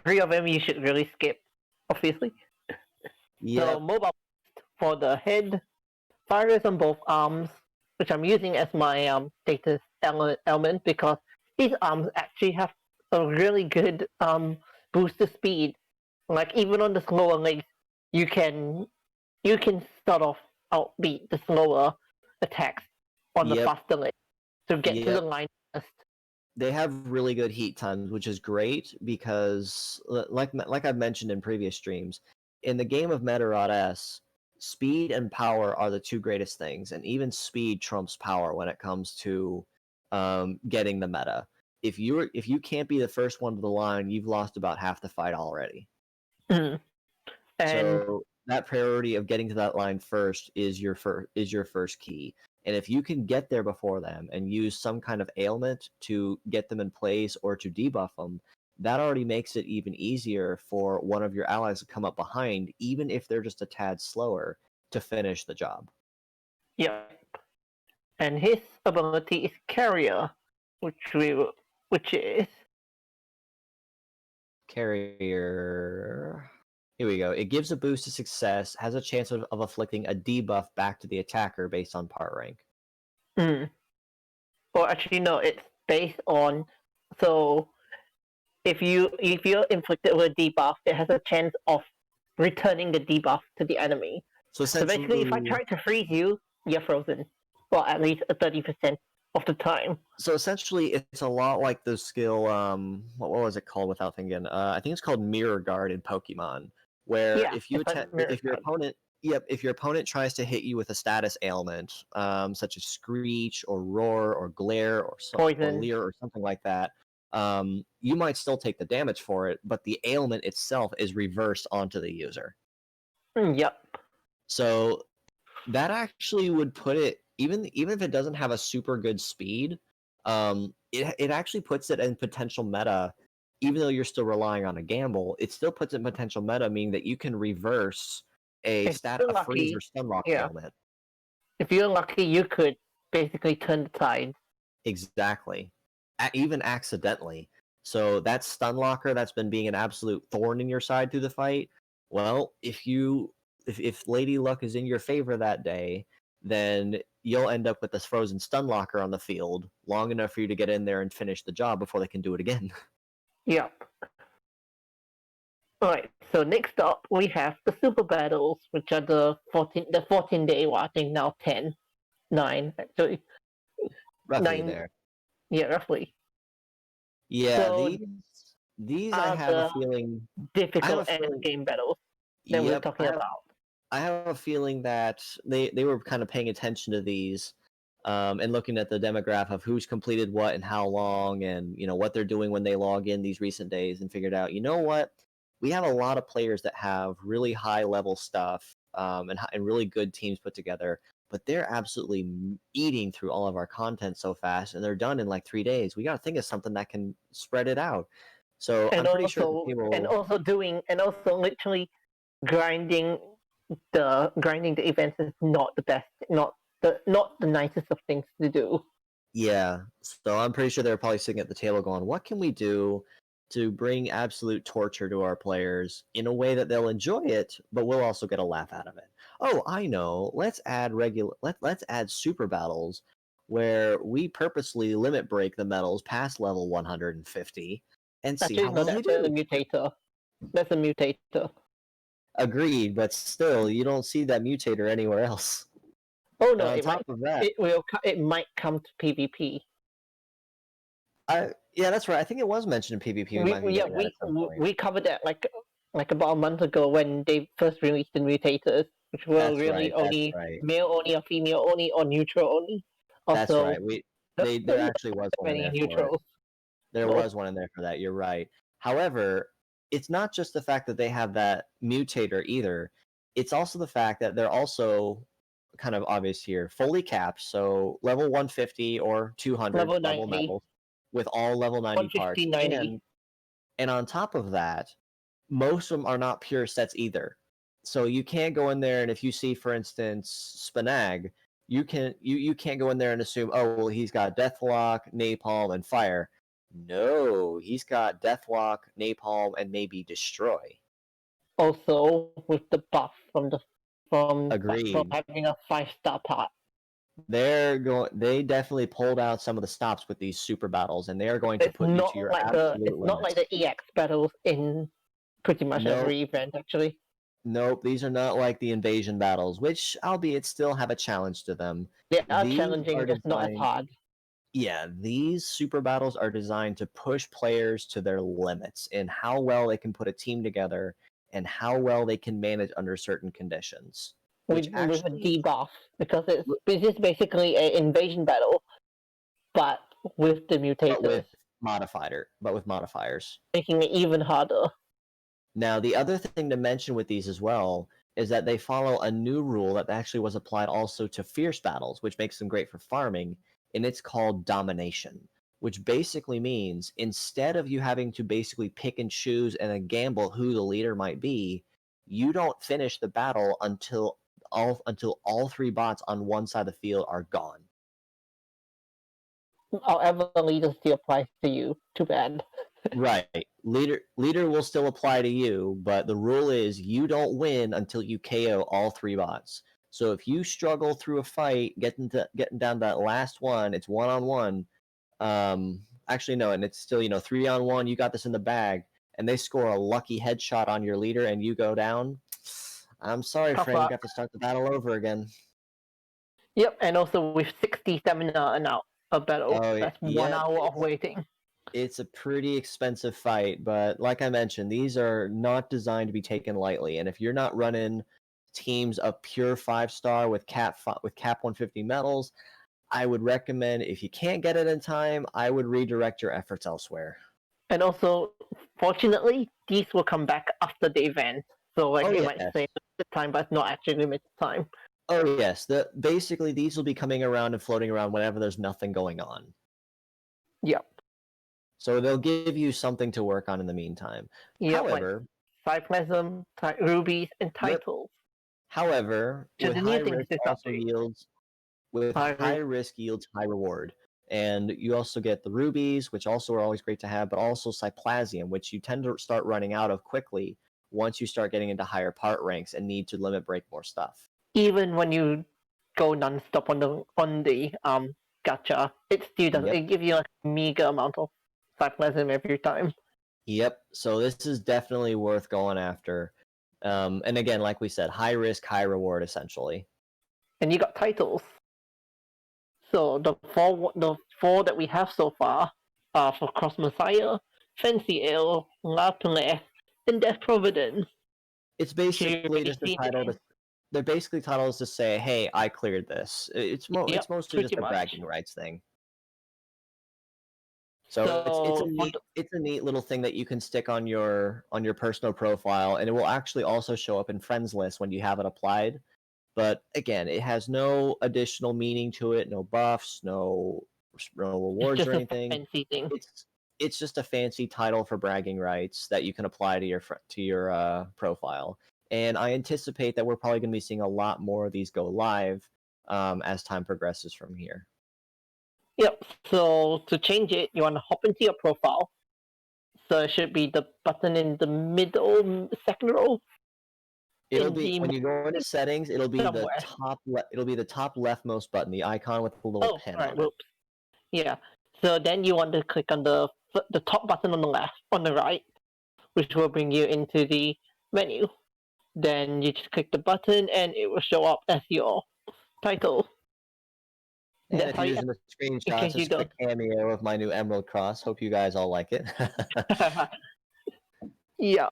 3 of them you should really skip, obviously. Yeah. So mobile for the head, fires on both arms, which I'm using as my status element because these arms actually have a really good boost to speed. Like even on the slower legs, you can start off outbeat the slower attacks on the faster leg to get to the line first. They have really good heat times, which is great because, like I've mentioned in previous streams, in the game of Medarot S, speed and power are the 2 greatest things, and even speed trumps power when it comes to getting the meta. If you can't be the first one to the line, you've lost about half the fight already. And so that priority of getting to that line first is your first key. And if you can get there before them and use some kind of ailment to get them in place or to debuff them, that already makes it even easier for one of your allies to come up behind, even if they're just a tad slower, to finish the job. Yep. And his ability is Carrier, which is Carrier. Here we go. It gives a boost to success, has a chance of afflicting a debuff back to the attacker based on part rank. Or actually, no, it's based on. So, if you're inflicted with a debuff, it has a chance of returning the debuff to the enemy. So basically, if I try to freeze you, you're frozen. Well, at least 30% of the time. So essentially, it's a lot like the skill. What was it called without thinking? I think it's called Mirror Guard in Pokemon, where if your opponent tries to hit you with a status ailment, such as Screech or Roar or Glare or Leer or something like that, you might still take the damage for it, but the ailment itself is reversed onto the user. Yep. So that actually would put it, even if it doesn't have a super good speed, it actually puts it in potential meta. Even though you're still relying on a gamble, it still puts it in potential meta, meaning that you can reverse a freeze or stun lock ailment. If you're lucky, you could basically turn the tide. Exactly. Even accidentally. So that stun locker that's been being an absolute thorn in your side through the fight, well, if Lady Luck is in your favor that day, then you'll end up with this frozen stun locker on the field long enough for you to get in there and finish the job before they can do it again. Yep. Alright, so next up we have the super battles, which are the 14-day, well, I think now 9 actually. Roughly 9, there. Yeah, roughly. Yeah, so these I have a feeling difficult end game battles that we're talking about. I have a feeling that they were kind of paying attention to these and looking at the demographic of who's completed what and how long, and what they're doing when they log in these recent days, and figured out, what, we have a lot of players that have really high level stuff, and really good teams put together, but they're absolutely eating through all of our content so fast, and they're done in like 3 days. We got to think of something that can spread it out. So and I'm pretty sure the also people. literally grinding the events is not the best, not the nicest of things to do. Yeah, so I'm pretty sure they're probably sitting at the table going, "What can we do to bring absolute torture to our players in a way that they'll enjoy it, but we'll also get a laugh out of it?" Oh, I know. Let's add super battles where we purposely limit break the medals past level 150 and see Actually, how no, well they that's a do. mutator. That's a mutator. Agreed, but still, you don't see that mutator anywhere else. Oh And no, on top of that, it might come to PvP. yeah, that's right. I think it was mentioned in PvP. We might be getting that at some point. We covered that like about a month ago when they first released the mutators, which were That's really right. That's only right. male only or female only or neutral only. That's Also, right. There not actually was one in many there for it. neutrals. There So was one in there for that. You're right. However, it's not just the fact that they have that mutator either. It's also the fact that they're also kind of obvious here, fully capped, so level 150 or 200 level level 90, medals with all level 90 150, parts, 90. and on top of that, most of them are not pure sets either. So you can't go in there and if you see, for instance, Spinag, you can't go in there and assume, oh well, he's got Deathlock, Napalm, and Fire. No, he's got Deathlock, Napalm, and maybe Destroy. Also, with the buff from Agreed. having a 5-star part. They definitely pulled out some of the stops with these super battles, and they are going to put you to your absolute It's not like limits. the EX battles in pretty much No, every event actually. nope, these are not like the invasion battles, which, albeit, still have a challenge to them. They are These challenging, are just not as designed, hard. yeah, these super battles are designed to push players to their limits in how well they can put a team together and how well they can manage under certain conditions. Which With a actually, debuff because it's just basically an invasion battle, but with the but mutators, with modifiers. making it even harder. Now, the other thing to mention with these as well is that they follow a new rule that actually was applied also to fierce battles, which makes them great for farming, and it's called domination, which basically means instead of you having to basically pick and choose and then gamble who the leader might be, you don't finish the battle until all three bots on one side of the field are gone. However, leader still applies to you. Too bad. Right. Leader will still apply to you, but the rule is you don't win until you KO all three bots. So if you struggle through a fight, getting down to that last one, it's 1-on-1. Actually no, and it's still 3-on-1. You got this in the bag, and they score a lucky headshot on your leader, and you go down. I'm sorry, Tough friend. You luck. got to start the battle over again. Yep, and also with 60 stamina and out a battle, Oh, that's one yep. hour of waiting. It's a pretty expensive fight, but like I mentioned, these are not designed to be taken lightly. And if you're not running teams of pure 5-star with cap 150 medals, I would recommend, if you can't get it in time, I would redirect your efforts elsewhere. And also, fortunately, these will come back after the event. So like Oh they yes. might say limited time, but it's not actually limited time. Oh yes. Basically these will be coming around and floating around whenever there's nothing going on. Yep. So they'll give you something to work on in the meantime. Yep, However, like Cyplasm, rubies, and yep. titles. However, So with the high new things risk this also update. yields high risk yields high reward. And you also get the rubies, which also are always great to have, but also Cyplasium, which you tend to start running out of quickly once you start getting into higher part ranks and need to limit break more stuff. Even when you go non-stop on the gacha, it still does. Yep. It gives you like a meager amount of Cyplasm every time. Yep. So this is definitely worth going after. And again, like we said, high risk, high reward, essentially. And you got titles. So the four that we have so far are for Cross Messiah, Fancy Ale, Lapinless, and Death Providence. It's basically just a title to they're basically titles to say, "Hey, I cleared this." Yep, It's mostly pretty just a much. bragging rights thing. So So for it's a neat little thing that you can stick on your personal profile, and it will actually also show up in friends list when you have it applied. But again, it has no additional meaning to it, no buffs, no it's rewards or just a anything. fancy thing. It's just a fancy title for bragging rights that you can apply to your profile. And I anticipate that we're probably going to be seeing a lot more of these go live as time progresses from here. Yep. So to change it, you want to hop into your profile. So it should be the button in the middle second row It'll in be the when you go into settings, somewhere. it'll be the top leftmost button, the icon with the little Oh, pin right. on it. Whoops. Yeah. So then you want to click on the top button on the left, on the right, which will bring you into the menu. Then you just click the button, and it will show up as your title. And That's if how you're you. using the In screenshot, case you just don't. click cameo of my new Emerald Cross. Hope you guys all like it. Yeah.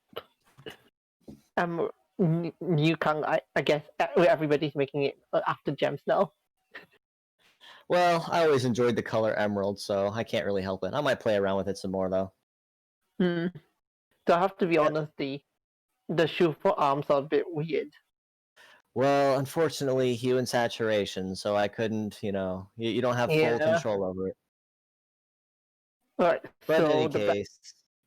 New Kang. I guess everybody's making it after gems now. Well, I always enjoyed the color emerald, so I can't really help it. I might play around with it some more though. Hmm. So I have to be Yeah. honest, the shoe for arms are a bit weird. Well, unfortunately, hue and saturation, so I couldn't, you don't have full Yeah. control over it. Right. But in any So case,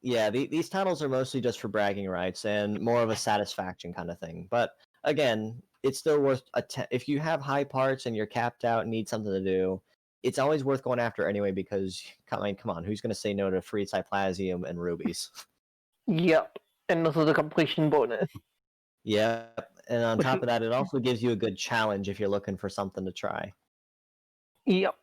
yeah, these titles are mostly just for bragging rights and more of a satisfaction kind of thing. But again, it's still worth if you have high parts and you're capped out and need something to do. It's always worth going after anyway because come on, who's going to say no to free Cyplasium and rubies? Yep. And also the completion bonus. Yep. And on Which top of that, it also gives you a good challenge if you're looking for something to try. Yep.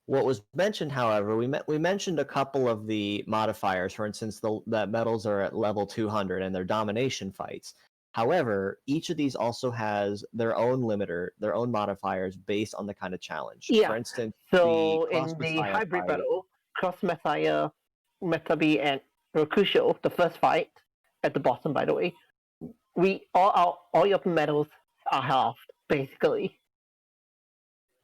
What was mentioned, however, we mentioned a couple of the modifiers. For instance, the medals are at level 200 and they're domination fights. However, each of these also has their own limiter, their own modifiers based on the kind of challenge. Yeah. For instance, the So Cross in the Messiah hybrid fight. battle, Cross Messiah, Metabi, and Rokusho, the first fight at the bottom, by the way, all your medals are halved basically.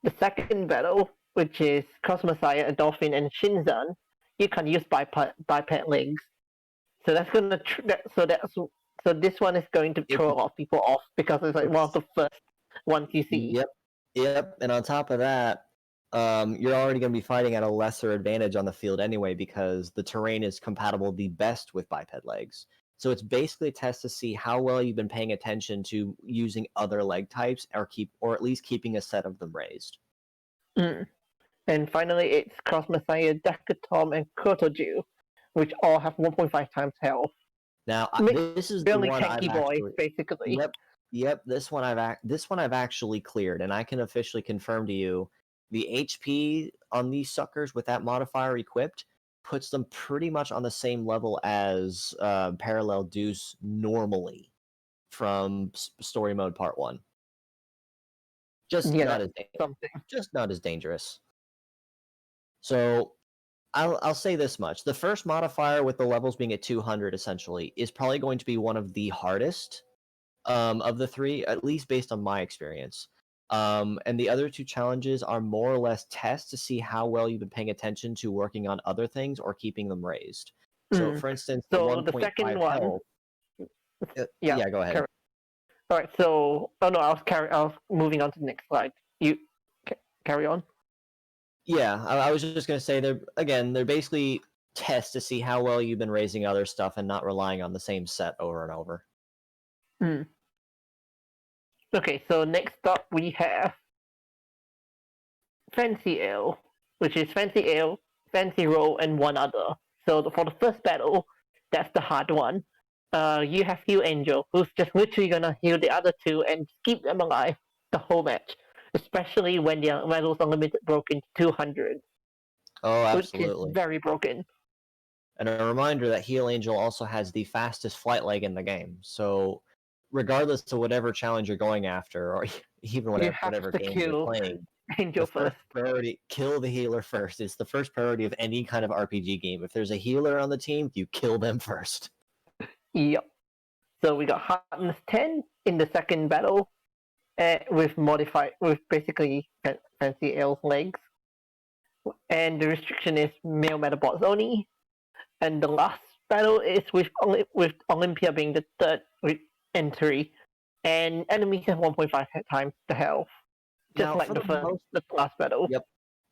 The second battle, which is Cross Messiah, Dolphin, and Shinzan, you can use biped legs. So that's gonna so this one is going to It's throw a lot of people off because it's like one of it's the first ones you see. Yep, yep. And on top of that, you're already going to be fighting at a lesser advantage on the field anyway because the terrain is compatible the best with biped legs. So it's basically a test to see how well you've been paying attention to using other leg types, or at least keeping a set of them raised. Mm. And finally, it's Cross Messiah, Decatom, and Kotoju, which all have 1.5 times health. Now, this is the Really one I've tanky boys, actually. basically. Yep. This one I've actually cleared, and I can officially confirm to you, the HP on these suckers with that modifier equipped puts them pretty much on the same level as Parallel Deuce normally from Story Mode Part 1. Just Yeah, not that's something. just not as dangerous. So I'll say this much: the first modifier with the levels being at 200 essentially is probably going to be one of the hardest of the three, at least based on my experience. And the other two challenges are more or less tests to see how well you've been paying attention to working on other things or keeping them raised. So, for instance, the So the second 1.5 one, health. yeah. Yeah, go ahead. All right. So, oh no, I was moving on to the next slide. You carry on. Yeah, I was just going to say they're basically tests to see how well you've been raising other stuff and not relying on the same set over and over. Okay, so next up we have Fancy Ale, which is Fancy Ale, Fancy Roll, and one other. So for the first battle, that's the hard one. You have Heal Angel, who's just literally gonna heal the other two and keep them alive the whole match, especially when their medals are limited broken to 200, Oh, which is absolutely. very broken. And a reminder that Heal Angel also has the fastest flight leg in the game. So, regardless of whatever challenge you're going after, or even You have whatever to game you're kill playing, Angel the first. first priority, kill the healer first. It's the first priority of any kind of RPG game. If there's a healer on the team, you kill them first. Yep. So we got hardness 10 in the second battle, with basically fancy L's legs, and the restriction is male Metabots only. And the last battle is with Olympia being the third entry, and enemies have 1.5 times the health, just Now, like for the last battle. yep.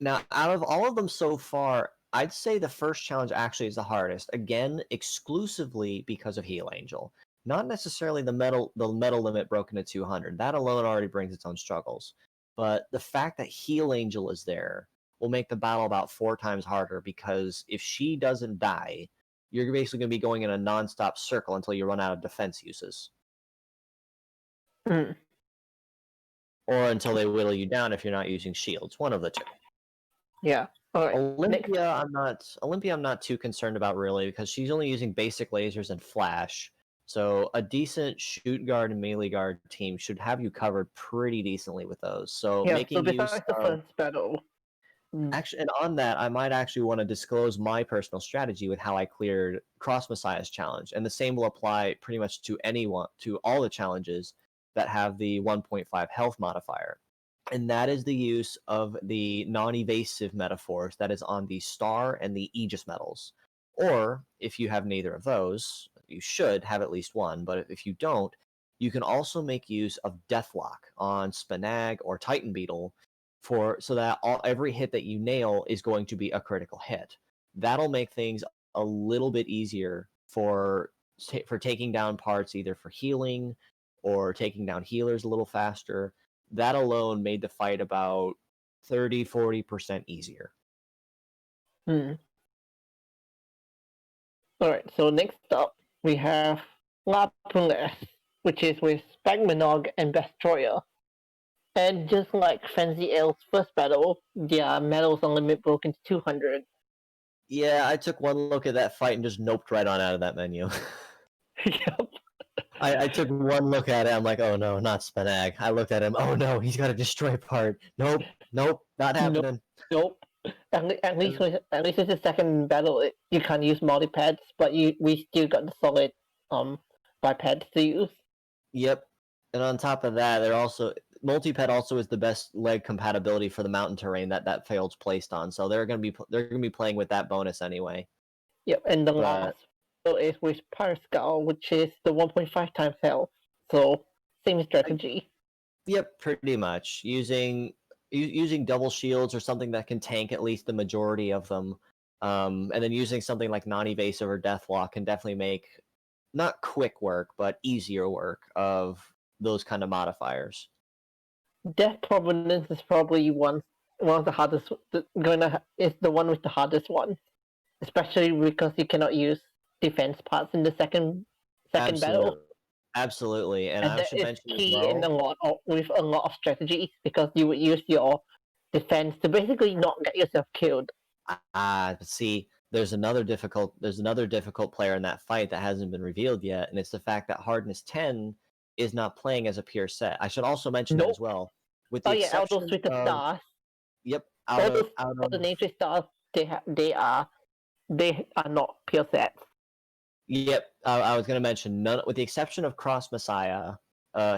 Now, out of all of them so far, I'd say the first challenge actually is the hardest. Again, exclusively because of Heal Angel. Not necessarily the metal limit broken to 200. That alone already brings its own struggles. But the fact that Heal Angel is there will make the battle about 4 times harder, because if she doesn't die, you're basically going to be going in a non-stop circle until you run out of defense uses. Mm. Or until they whittle you down if you're not using shields. One of the two. Yeah. All right. Olympia, I'm not too concerned about, really, because she's only using basic lasers and flash. So a decent shoot guard and melee guard team should have you covered pretty decently with those. So Yeah. making So use besides the of first battle, actually, and on that, I might actually want to disclose my personal strategy with how I cleared Cross Messiah's challenge, and the same will apply pretty much to all the challenges that have the 1.5 health modifier. And that is the use of the non-evasive metaphors that is on the star and the Aegis medals. Or if you have neither of those, you should have at least one, but if you don't, you can also make use of Deathlock on Spanag or Titan Beetle, so that every hit that you nail is going to be a critical hit. That'll make things a little bit easier for taking down parts, either for healing or taking down healers a little faster. That alone made the fight about 30-40% easier. All right. So next up we have Lapules, which is with Spagmanog and Bestroyer. And just like Fancy L's first battle, their medals on limit broken to 200. Yeah, I took one look at that fight and just noped right on out of that menu. Yep. I took one look at it. I'm like, oh no, not Spanag. I looked at him. Oh no, he's got a destroy part. Nope, not happening. Nope. At least with the second battle, you can't use multi-pads, but we still got the solid bipads to use. Yep. And on top of that, they're also multi-ped also is the best leg compatibility for the mountain terrain that Fail's placed on. So they're gonna be playing with that bonus anyway. Yep, and the last battle is with Parascal, which is the 1.5 times health. So same strategy. Yep, pretty much using double shields or something that can tank at least the majority of them, and then using something like non-evasive or Deathlock can definitely make not quick work but easier work of those kind of modifiers. Death Providence is probably one of the hardest. Is the one with the hardest one, especially because you cannot use defense parts in the second battle. Absolutely, and I that should is mention as key in well. with a lot of strategies, because you would use your defense to basically not get yourself killed. See, there's another difficult player in that fight that hasn't been revealed yet, and it's the fact that Hardness 10 is not playing as a pure set. I should also mention that as well. With the exception All those with the of stars. Yep, All the names with stars, they are not pure sets. Yep, I was going to mention none, with the exception of Cross Messiah,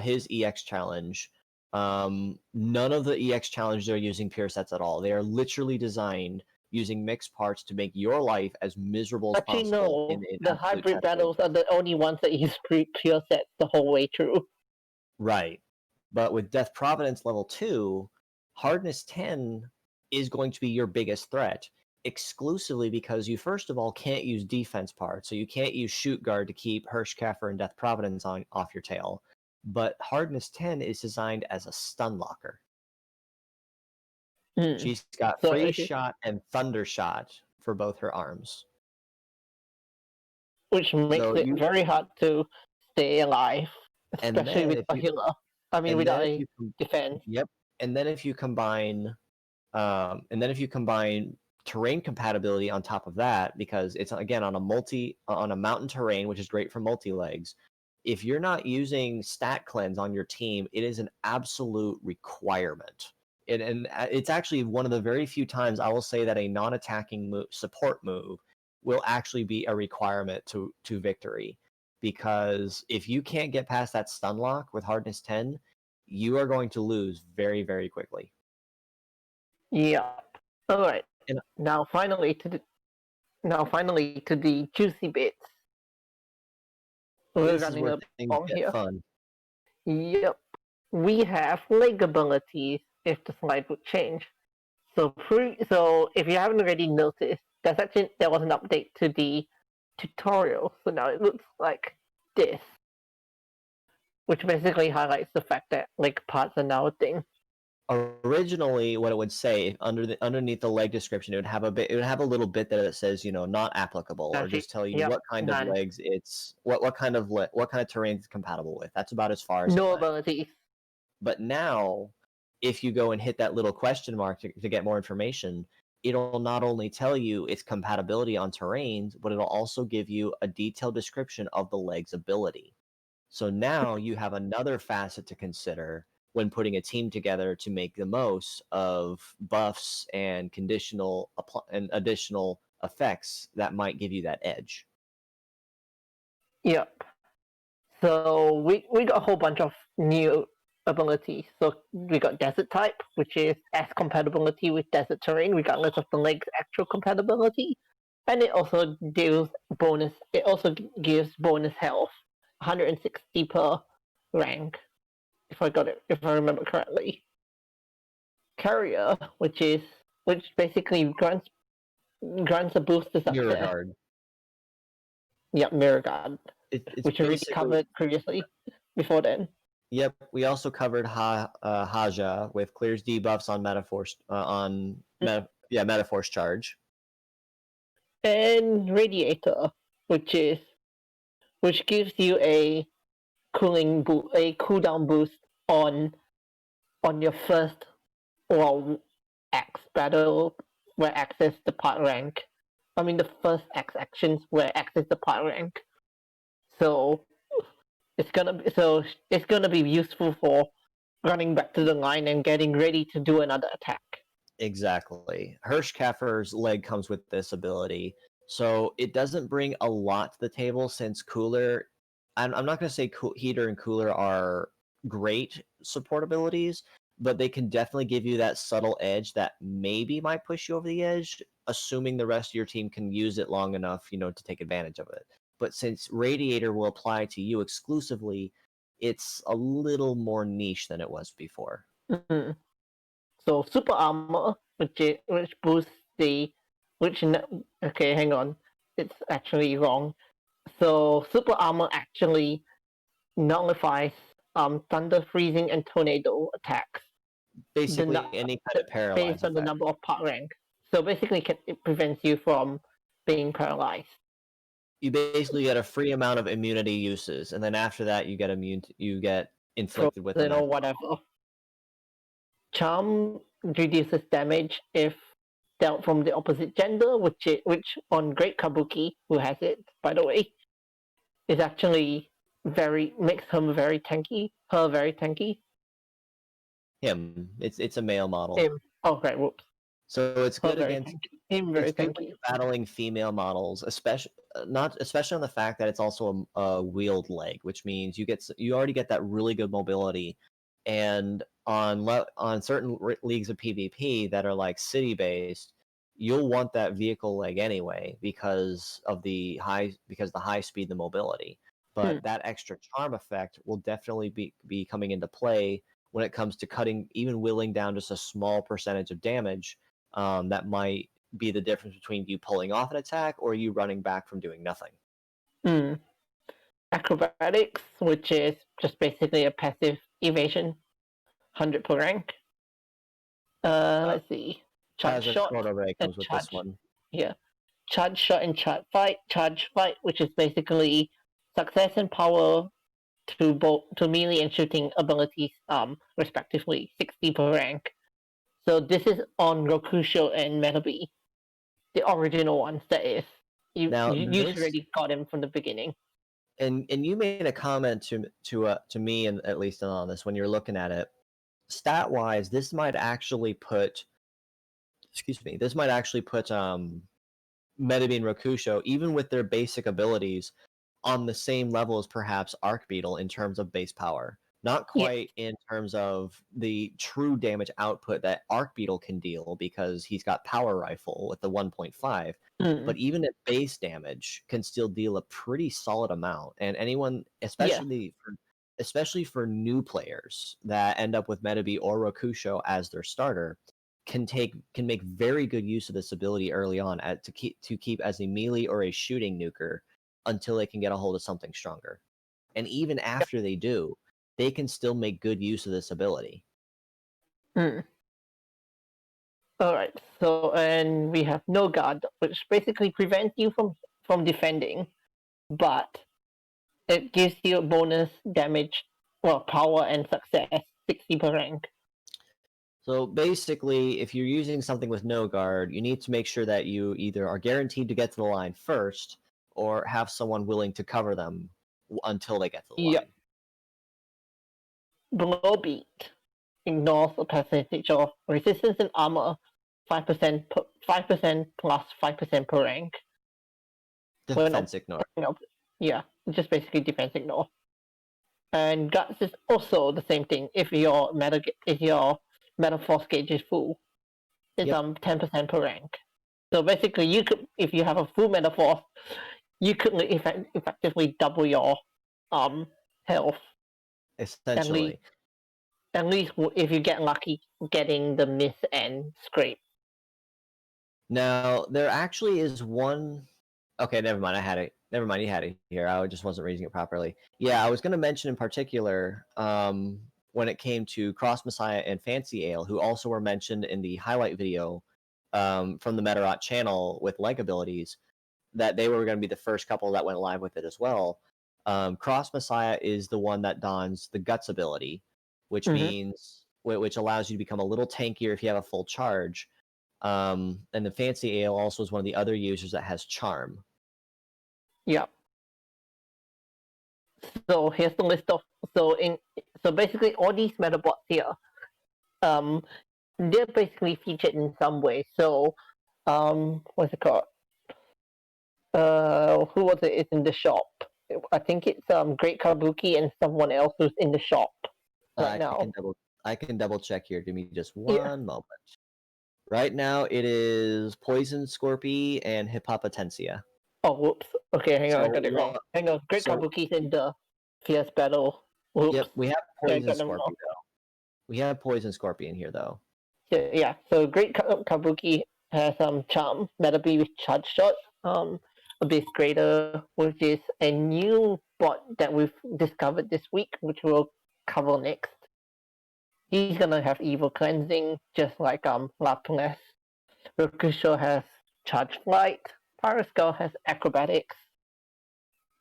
his EX challenge. None of the EX challenges are using pure sets at all. They are literally designed using mixed parts to make your life as miserable as possible. No, the hybrid battles are the only ones that use pure sets the whole way through. Right, but with Death Providence level 2, Hardness 10 is going to be your biggest threat, exclusively because you first of all can't use defense parts, so you can't use Shoot Guard to keep Hirschkaffer and Death Providence off your tail. But Hardness 10 is designed as a stun locker. She's got Freeze Shot and Thunder Shot for both her arms, which makes it very hard to stay alive, especially with a healer. I mean, without a defense. Yep, and then if you combine terrain compatibility on top of that, because it's again on a mountain terrain, which is great for multi-legs. If you're not using stat cleanse on your team, it is an absolute requirement. And it's actually one of the very few times I will say that a non-attacking support move will actually be a requirement to victory. because if you can't get past that stun lock with hardness 10, you are going to lose very, very quickly. Yep. All right. And Now finally to the juicy bits. We're this is running where a things long get here. fun. Yep. We have leg abilities if the slide would change. So if you haven't already noticed, there was an update to the tutorial. So now it looks like this, which basically highlights the fact that leg parts are now a thing. Originally, what it would say underneath the leg description, it would have a little bit that says, not applicable, or Actually, just tell you yep, what kind of none. legs it's what kind of terrain it's compatible with. That's about as far as it No went. abilities. But now, if you go and hit that little question mark to get more information, it'll not only tell you its compatibility on terrains, but it'll also give you a detailed description of the leg's ability. So now you have another facet to consider when putting a team together to make the most of buffs and and additional effects that might give you that edge. Yep. So we got a whole bunch of new abilities. So we got desert type, which is S compatibility with desert terrain, regardless of the leg's actual compatibility. And it also gives bonus health, 160 per rank, if I remember correctly. Carrier, which basically grants a boost to Mirror success. guard. Yep, mirror guard, It's which we already covered previously before then. Yep, we also covered Haja with clears debuffs on Metaforce charge. And Radiator, which gives you a cooldown boost on your first X battle where X is the part rank. I mean the first X actions where X is the part rank. So it's gonna be useful for running back to the line and getting ready to do another attack. Exactly. Hirschkaffer's leg comes with this ability, so it doesn't bring a lot to the table since Cooler. I'm not going to say Heater and Cooler are great support abilities, but they can definitely give you that subtle edge that maybe might push you over the edge, assuming the rest of your team can use it long enough, to take advantage of it. But since Radiator will apply to you exclusively, it's a little more niche than it was before. Mm-hmm. So super armor, which boosts okay, hang on, it's actually wrong. So super armor actually nullifies thunder, freezing, and tornado attacks. Basically, any kind of paralyze based on the effect. number of part rank. So basically, it prevents you from being paralyzed. You basically get a free amount of immunity uses, and then after that, you get inflicted with them. Or whatever. Charm reduces damage if dealt from the opposite gender, which on Great Kabuki, who has it by the way, is actually makes him very tanky. Her very tanky. Him, it's a male model. Him. Oh right, whoops. So it's good against him. Very it's good tanky. when you're battling female models, especially on the fact that it's also a wheeled leg, which means you already get that really good mobility, and on certain leagues of PvP that are like city based, you'll want that vehicle leg anyway because the high speed and the mobility. But that extra charm effect will definitely be coming into play when it comes to even whittling down just a small percentage of damage. That might be the difference between you pulling off an attack or you running back from doing nothing. Acrobatics, which is just basically a passive evasion, 100 per rank. Let's see. Charge shot comes with this one. Yeah. Charge shot and charge fight, which is basically success and power to melee and shooting abilities, respectively, 60 per rank. So this is on Rokusho and Metabi, the original ones. That is, you already got him from the beginning. And you made a comment to me, and at least on this when you're looking at it, stat wise, this might actually put Metabi and Rokusho, even with their basic abilities, on the same level as perhaps Arc Beetle in terms of base power. Not Yeah. quite in terms of the true damage output that Arc Beetle can deal because he's got Power Rifle with the 1.5, Mm. but even at base damage can still deal a pretty solid amount. And anyone, Yeah. especially for new players that end up with Metabee or Rokusho as their starter, can make very good use of this ability early on to keep as a melee or a shooting nuker until they can get a hold of something stronger. And even after they do, they can still make good use of this ability. Mm. All right. So, and we have no guard, which basically prevents you from defending, but it gives you a bonus damage, well, power and success, 60 per rank. So basically, if you're using something with no guard, you need to make sure that you either are guaranteed to get to the line first or have someone willing to cover them until they get to the Yep. line. Blow beat ignores a percentage of resistance and armor, 5% 5% plus 5% per rank. Defense ignore. Yeah, just basically defense ignore. And guts is also the same thing. If your meta force gauge is full, it's Yep. 10% per rank. So basically, you could, if you have a full meta force, you could effectively double your health. Essentially. At least if you get lucky, getting the miss and scrape. Now, there actually is one. Okay, never mind. I had it. Never mind. You had it here. I just wasn't reading it properly. Yeah, I was going to mention in particular when it came to Cross Messiah and Fancy Ale, who also were mentioned in the highlight video from the Medarot channel with leg abilities, that they were going to be the first couple that went live with it as well. Cross Messiah is the one that dons the Guts ability, which means which allows you to become a little tankier if you have a full charge. And the Fancy Ale also is one of the other users that has Charm. Yeah. So here's the list of so basically all these metabots here, they're basically featured in some way. So what's it called? Who was it? It's in the shop. I think it's Great Kabuki and someone else who's in the shop right now. I can double check here. Give me just Yeah. one moment. Right now it is Poison Scorpy and Hippopotensia. Oh, whoops. Okay, hang on, I So got it wrong. Hang on, Great so Kabuki's in the fierce battle. Whoops. yep, we have Yeah, I Poison got them Scorpy wrong. though. We have Poison Scorpy in here though. Yeah, so Great Kabuki has charm, Metabee with charge shot, Abyss Greater, which is a new bot that we've discovered this week, which we'll cover next. He's gonna have evil cleansing, just like Lapras. Rokusho has charge flight. Paraskull has acrobatics.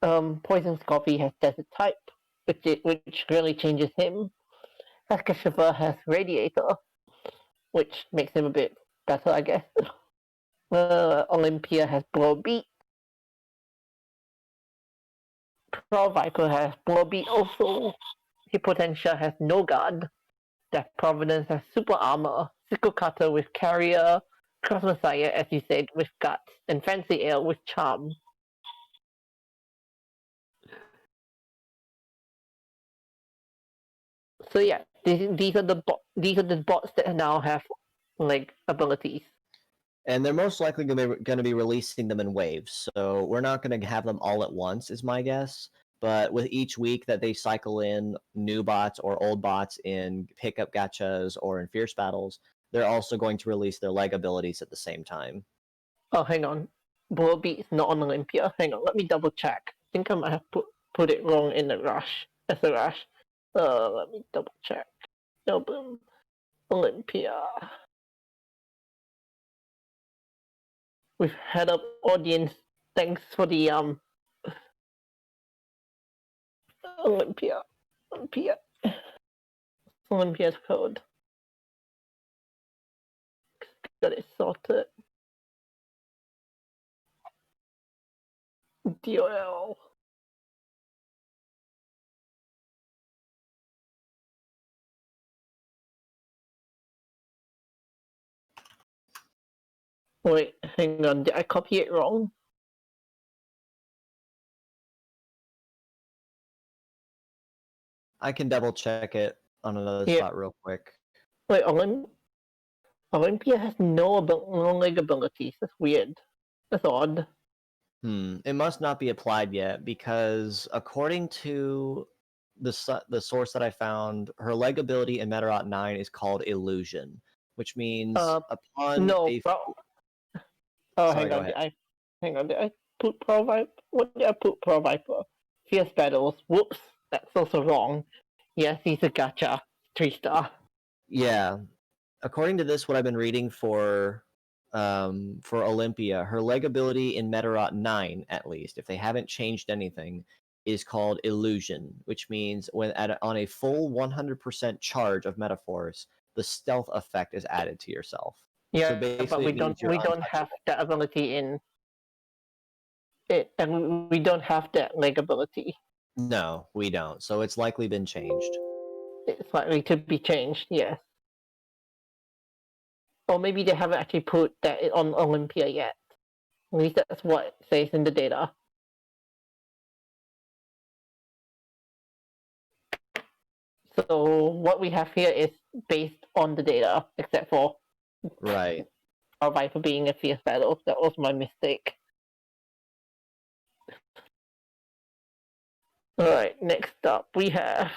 Poison Scorpy has desert type, which really changes him. Saskatchewan has radiator, which makes him a bit better, I guess. Olympia has blow beat. Pro Viper has blow beat also. Hippotentia has no guard. Death Providence has super armor. Sickle Cutter with carrier. Cross Messiah, as you said, with guts. And Fancy Ale with charm. So yeah, these are the bots that now have like abilities. And they're most likely going to be releasing them in waves. So we're not going to have them all at once, is my guess. But with each week that they cycle in new bots or old bots in pickup gachas or in fierce battles, they're also going to release their leg abilities at the same time. Oh, hang on. Blow-beat is not on Olympia. Hang on, let me double check. I think I might have put it wrong in the rush. As a rush. Let me double check. Album Olympia. We've had an audience. Thanks for the Olympia. Olympia's code. Got it sorted. DOL. Wait, hang on. Did I copy it wrong? I can double check it on another Yeah. spot real quick. Wait, Olympia has no leg abilities. That's weird. That's odd. It must not be applied yet because according to the source that I found, her leg ability in Medarot 9 is called Illusion, which means upon No, a bro. Oh, sorry, go ahead. Hang on. Did I put provide? What did I put provide for? Fierce battles. Whoops, that's also wrong. Yes, he's a gacha 3-star. Yeah, according to this, what I've been reading for Olympia, her leg ability in Medarot 9, at least, if they haven't changed anything, is called Illusion, which means when on a full 100% charge of metaphors, the stealth effect is added to yourself. Yeah, So but basically, it means you're we don't have untouchable. that ability in it, and we don't have that leg ability. No, we don't. So it's likely been changed. It's likely to be changed. Yes. Or maybe they haven't actually put that on Olympia yet. At least that's what it says in the data. So what we have here is based on the data, except for Right. Viper being a fierce battle. That was my mistake. Alright, next up we have